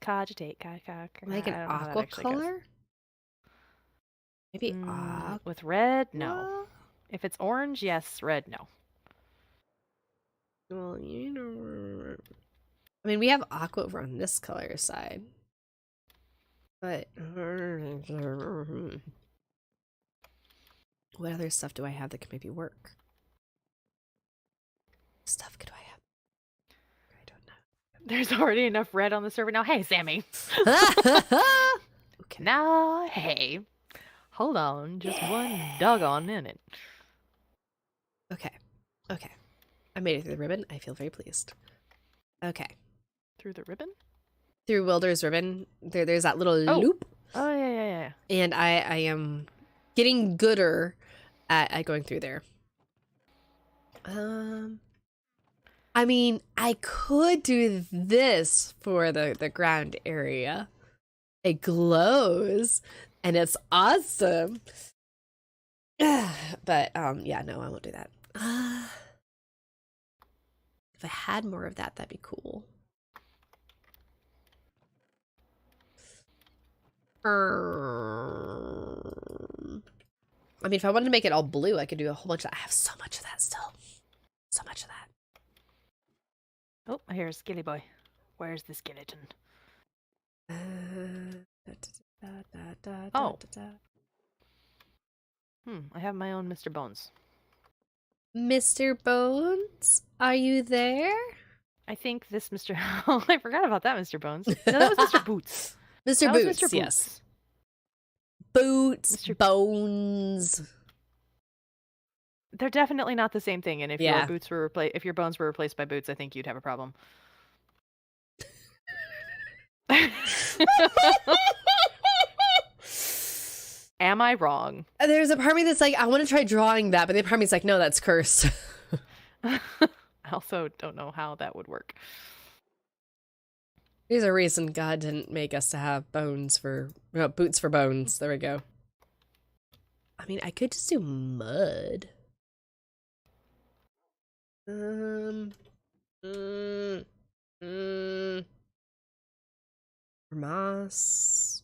like an aqua color? Maybe aqua. With red? No. If it's orange, yes. Red, no. Well, you know, I mean, we have aqua over on this color side, but what other stuff do I have that could maybe work? Stuff could I have? I don't know. There's already enough red on the server now. Hey, Sammy. Okay, now, hey, hold on, just one doggone minute. Okay. Okay. I made it through the ribbon. I feel very pleased. Okay. Through the ribbon? Through Wilder's ribbon, there's that little Oh. loop. Oh, yeah. And I am getting gooder at going through there. I mean, I could do this for the ground area. It glows, and it's awesome. But, yeah, no, I won't do that. If I had more of that, that'd be cool. I mean, if I wanted to make it all blue, I could do a whole bunch of... I have so much of that still. So much of that. Oh, I hear a skelly boy. Where's the skeleton? Oh. I have my own Mr. Bones. Mr. Bones, are you there? I think this Mr. Oh, I forgot about that Mr. Bones. No, that was Mr. Boots. Mr. That was Boots, Mr. yes. Boots, Mr. Bones. They're definitely not the same thing, and if Yeah. your boots were if your bones were replaced by boots, I think you'd have a problem. Am I wrong? There's a part of me that's like, I want to try drawing that, but the part of me is like, no, that's cursed. I also don't know how that would work. There's a reason God didn't make us to have boots for bones. There we go. I mean, I could just do mud. Moss.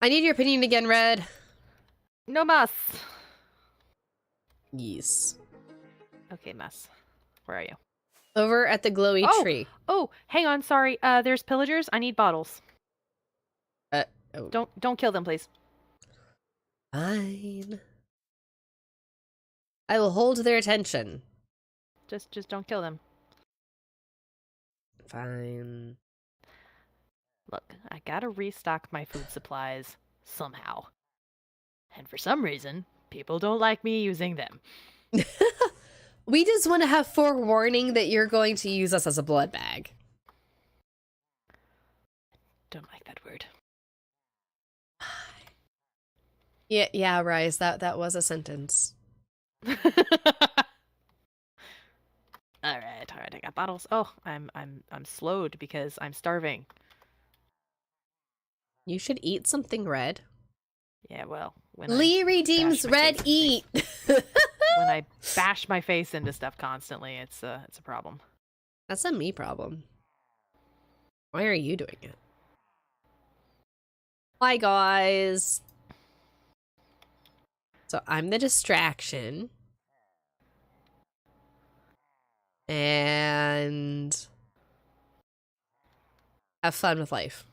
I need your opinion again, Red. No mas. Yes. Okay, mas. Where are you? Over at the glowy Oh! tree. Oh, hang on. Sorry. There's pillagers. I need bottles. Oh. Don't kill them, please. Fine. I will hold their attention. Just don't kill them. Fine. Look, I gotta restock my food supplies somehow. And for some reason, people don't like me using them. We just want to have forewarning that you're going to use us as a blood bag. Don't like that word. Yeah, Rise, that was a sentence. All right, I got bottles. Oh, I'm slowed because I'm starving. You should eat something, Red. Yeah, well, Lee redeems my Red face eat. when I bash my face into stuff constantly, it's a problem. That's a me problem. Why are you doing it? Hi, guys. So I'm the distraction. And have fun with life.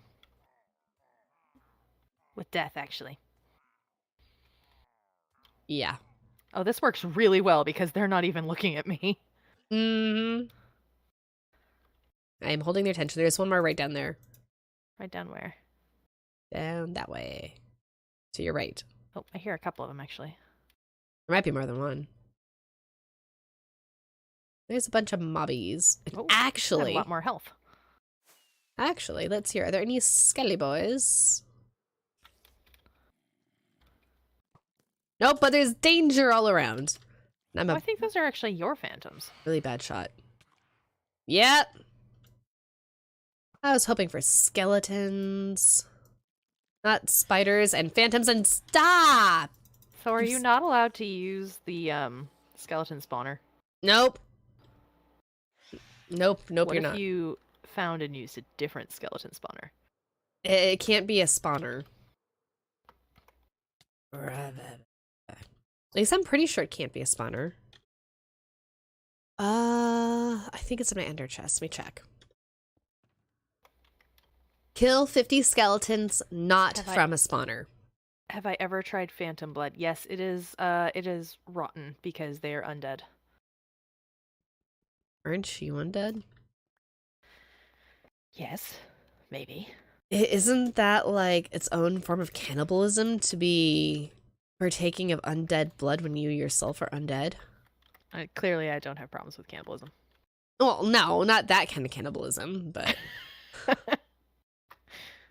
With death, actually. Yeah. Oh, this works really well because they're not even looking at me. Mm-hmm. I'm holding their attention. There's one more right down there. Right down where? Down that way. To your right. Oh, I hear a couple of them, actually. There might be more than one. There's a bunch of mobbies. Oh, Actually, a lot more health. Actually, let's hear. Are there any skelly boys? Nope, but there's danger all around. I'm Oh, a I think those are actually your phantoms. really bad shot. Yep. I was hoping for skeletons. Not spiders and phantoms and stop! So are you not allowed to use the skeleton spawner? Nope. Nope, What you're if not. you found and used a different skeleton spawner? It can't be a spawner. At least I'm pretty sure it can't be a spawner. I think it's in my ender chest. Let me check. Kill 50 skeletons, not from a spawner. Have I ever tried phantom blood? Yes, it is rotten because they are undead. Aren't you undead? Yes, maybe. Isn't that like its own form of cannibalism to be partaking of undead blood when you yourself are undead? Clearly, I don't have problems with cannibalism. Well, no, not that kind of cannibalism, but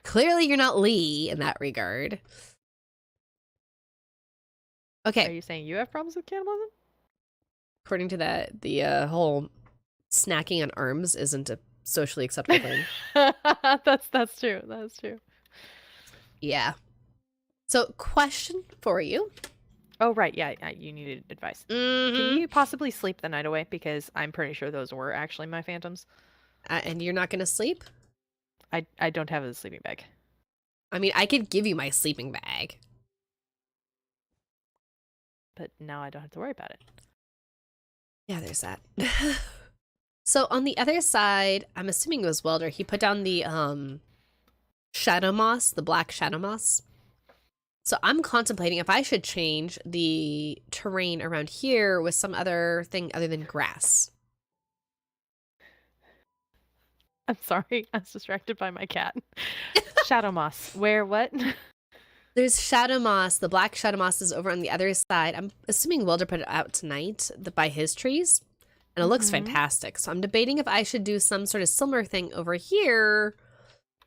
clearly you're not Lee in that regard. Okay. Are you saying you have problems with cannibalism? According to that, the whole snacking on arms isn't a socially acceptable thing. That's true. That's true. Yeah. So, question for you. Oh, right. Yeah, you needed advice. Can you possibly sleep the night away? Because I'm pretty sure those were actually my phantoms. And you're not going to sleep? I don't have a sleeping bag. I mean, I could give you my sleeping bag. But now I don't have to worry about it. Yeah, there's that. So on the other side, I'm assuming it was Welder. He put down the shadow moss, the black shadow moss. So I'm contemplating if I should change the terrain around here with some other thing other than grass. I'm sorry. I was distracted by my cat. Shadow moss. Where what? There's shadow moss. The black shadow moss is over on the other side. I'm assuming Welder put it out tonight by his trees. And it looks fantastic. So I'm debating if I should do some sort of similar thing over here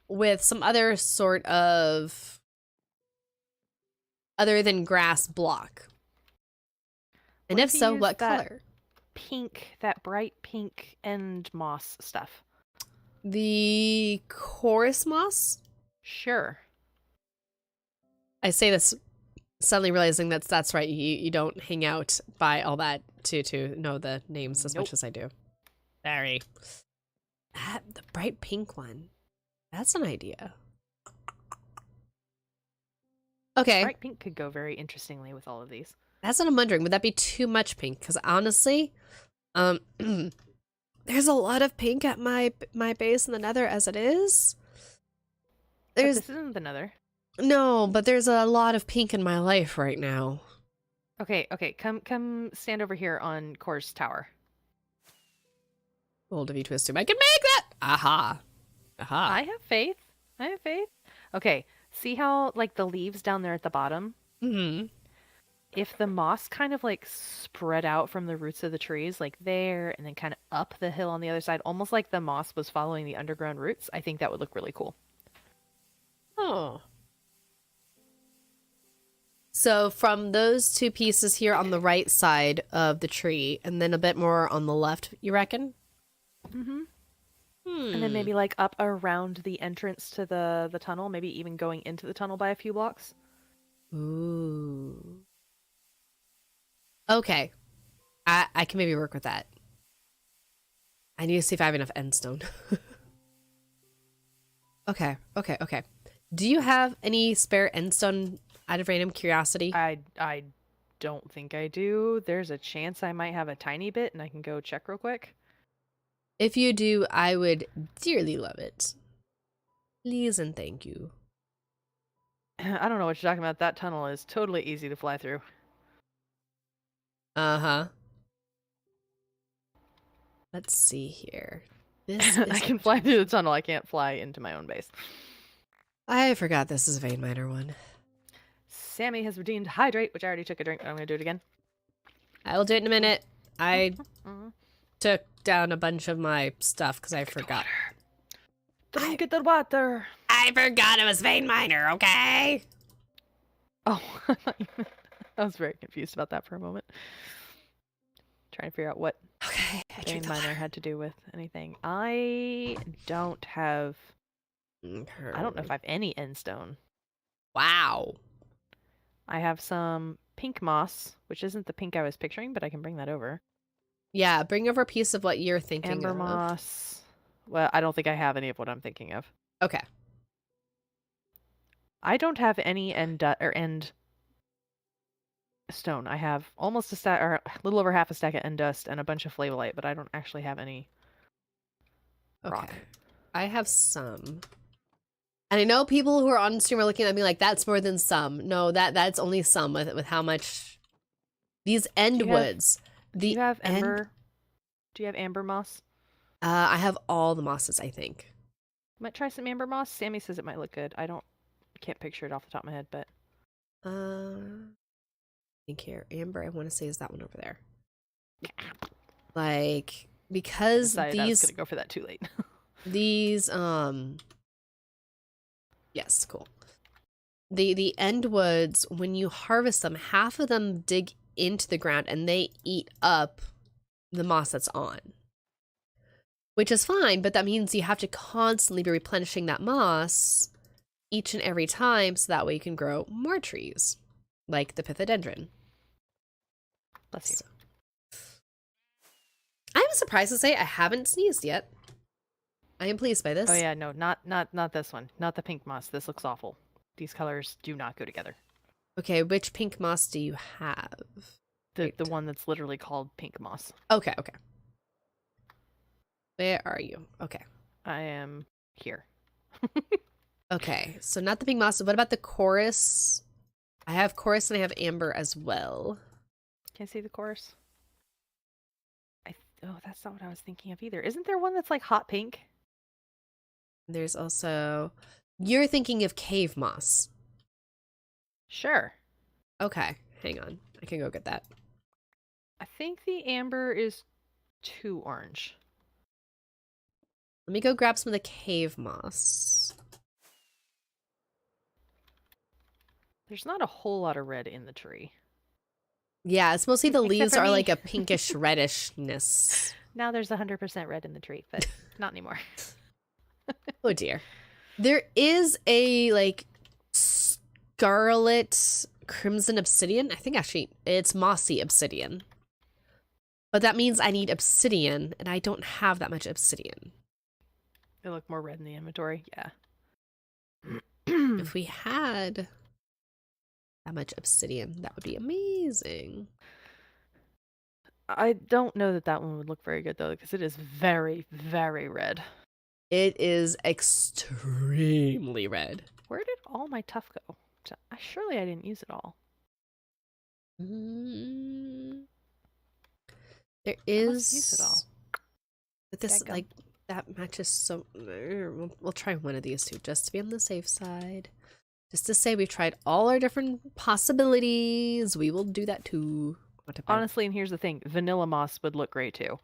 with some other sort of other than grass block. And if so, what color? Pink, that bright pink end moss stuff. The chorus moss? Sure. I say this suddenly realizing that's right. You don't hang out by all that to know the names as much as I do. Sorry. The bright pink one. That's an idea. Okay. Bright pink could go very interestingly with all of these. That's what I'm wondering. Would that be too much pink? Because honestly, there's a lot of pink at my base in the Nether as it is. There's But this isn't the Nether. no, but there's a lot of pink in my life right now. Okay. Come stand over here on Core's tower. Bold of you to assume I can make that. Aha. Aha. I have faith. Okay. See how like the leaves down there at the bottom? Mm-hmm. If the moss kind of like spread out from the roots of the trees, like there, and then kind of up the hill on the other side, almost like the moss was following the underground roots, I think that would look really cool. Oh. So from those two pieces here on the right side of the tree, and then a bit more on the left, you reckon? Mm-hmm. Hmm. And then maybe like up around the entrance to the tunnel, maybe even going into the tunnel by a few blocks. Ooh. Okay. I can maybe work with that. I need to see if I have enough endstone. Okay. Do you have any spare endstone out of random curiosity? I don't think I do. There's a chance I might have a tiny bit, and I can go check real quick. If you do, I would dearly love it. Please and thank you. I don't know what you're talking about. That tunnel is totally easy to fly through. Uh-huh. Let's see here. This I can fly through the tunnel. I can't fly into my own base. I forgot this is a Vein Miner one. Sammy has redeemed Hydrate, which I already took a drink, but I'm going to do it again. I will do it in a minute. I Mhm. took down a bunch of my stuff because I forgot. Drink the water. I forgot it was Vein Miner, okay? Oh, I was very confused about that for a moment. Trying to figure out what Okay, I Vein drink the Miner water. had to do with anything. I don't have... I don't know if I have any endstone. Wow. I have some pink moss, which isn't the pink I was picturing, but I can bring that over. Yeah, bring over a piece of what you're thinking Amber of. moss. Well, I don't think I have any of what I'm thinking of. Okay. I don't have any end stone. I have almost a stack, or a little over half a stack of end dust and a bunch of flavolite, but I don't actually have any rock. Okay. I have some. And I know people who are on stream are looking at me like, that's more than some. No, that's only some with how much these end Do you have- woods. Do you have amber? Do you have amber moss? I have all the mosses, I think. Might try some amber moss. Sammy says it might look good. Can't picture it off the top of my head, but I think here, amber. I want to say is that one over there. Like because decided I was these gonna go for that too late. these yes, cool. The end woods, when you harvest them, half of them dig into the ground and they eat up the moss that's on. Which is fine, but that means you have to constantly be replenishing that moss each and every time so that way you can grow more trees, like the Pithidendron. Bless you. So. I'm surprised to say I haven't sneezed yet. I am pleased by this. Oh yeah, no, not this one. Not the pink moss. This looks awful. These colors do not go together. Okay, which pink moss do you have? The one that's literally called pink moss. Okay. Where are you? Okay. I am here. Okay, so not the pink moss. What about the chorus? I have chorus and I have amber as well. Can I see the chorus? Oh, that's not what I was thinking of either. Isn't there one that's like hot pink? There's also... You're thinking of cave moss. Sure. Okay, hang on. I can go get that. I think the amber is too orange. Let me go grab some of the cave moss. There's not a whole lot of red in the tree. Yeah, it's mostly the Except leaves for are me. like a pinkish reddishness. Now there's 100% red in the tree, but not anymore. Oh dear. There is a like scarlet crimson obsidian. I think actually it's mossy obsidian. But that means I need obsidian and I don't have that much obsidian. They look more red in the inventory. Yeah. If we had that much obsidian, that would be amazing. I don't know that one would look very good though, because it is very, very red. It is extremely red. Where did all my tuff go? Surely I didn't use it all. There I must use it all. But this Dadgum. like that matches so. We'll try one of these two just to be on the safe side. Just to say we've tried all our different possibilities. We will do that too. Honestly, and here's the thing: vanilla moss would look great too.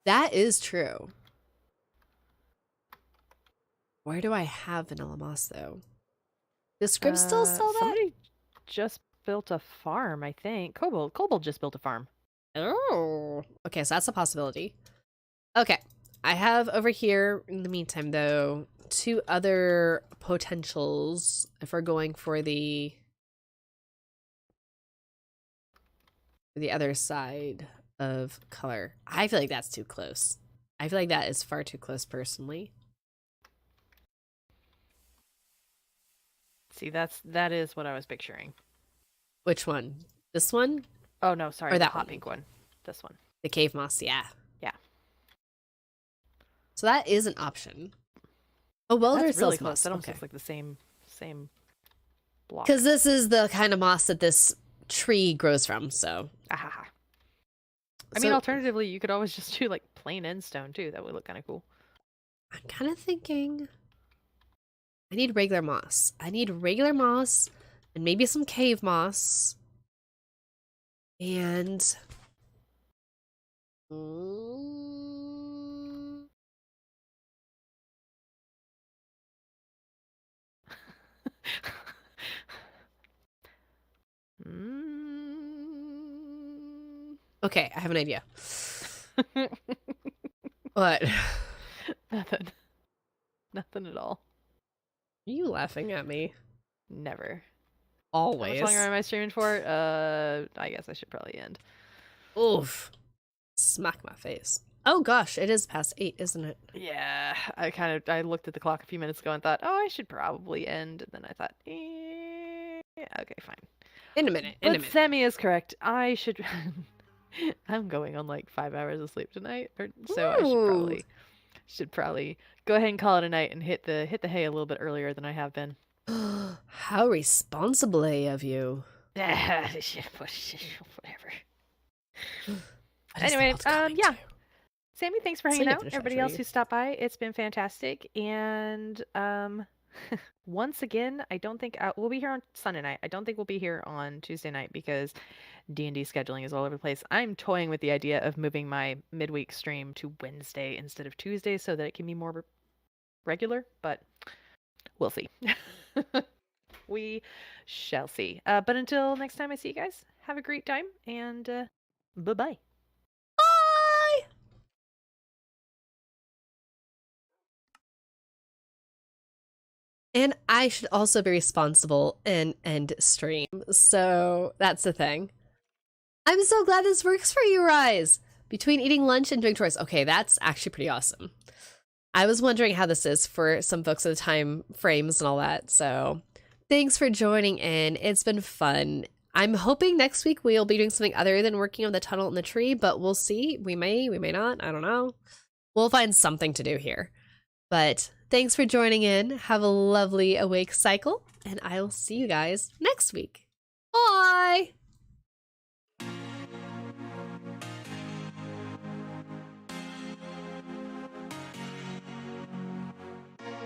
That is true. Where do I have vanilla moss though? Does Scrib still sell that? Somebody just built a farm, I think. Kobold just built a farm. Oh, okay, so that's a possibility. Okay, I have over here, in the meantime, though, 2 other potentials if we're going for the other side of color. I feel like that's too close. I feel like that is far too close, personally. See, that is what I was picturing. Which one? This one? Oh no, sorry, Or the that hot one. pink one. This one. The cave moss, yeah. Yeah. So that is an option. Oh, Welder That's sells really close. moss. That almost Okay. looks like the same block. Because this is the kind of moss that this tree grows from, so. Ahaha. I mean, alternatively, you could always just do like plain end stone too. That would look kind of cool. I'm kind of thinking I need regular moss. I need regular moss and maybe some cave moss. And okay, I have an idea. What? Nothing. Nothing at all. Are you laughing at me? Never. Always. How much longer am I streaming for? I guess I should probably end. Oof. Smack my face. Oh gosh, it is past 8, isn't it? Yeah, I looked at the clock a few minutes ago and thought, oh, I should probably end. And then I thought, okay, fine. In a minute. But Sammy is correct. I should. I'm going on like 5 hours of sleep tonight, so I should probably go ahead and call it a night and hit the hay a little bit earlier than I have been. How responsible of you. Whatever. What is the Anyway, world coming yeah. to? Sammy, thanks for hanging out. Significant Everybody attraction else for who you. stopped by, it's been fantastic. And once again, I don't think we'll be here on Sunday night. I don't think we'll be here on Tuesday night because D&D scheduling is all over the place. I'm toying with the idea of moving my midweek stream to Wednesday instead of Tuesday so that it can be more regular, but we'll see. We shall see. But until next time I see you guys, have a great time, and bye-bye. Bye! And I should also be responsible and end stream. So that's the thing. I'm so glad this works for you, Rise. Between eating lunch and doing chores. Okay, that's actually pretty awesome. I was wondering how this is for some folks at the time frames and all that. So thanks for joining in. It's been fun. I'm hoping next week we'll be doing something other than working on the tunnel in the tree, but we'll see. We may not. I don't know. We'll find something to do here. But thanks for joining in. Have a lovely awake cycle, and I'll see you guys next week. Bye!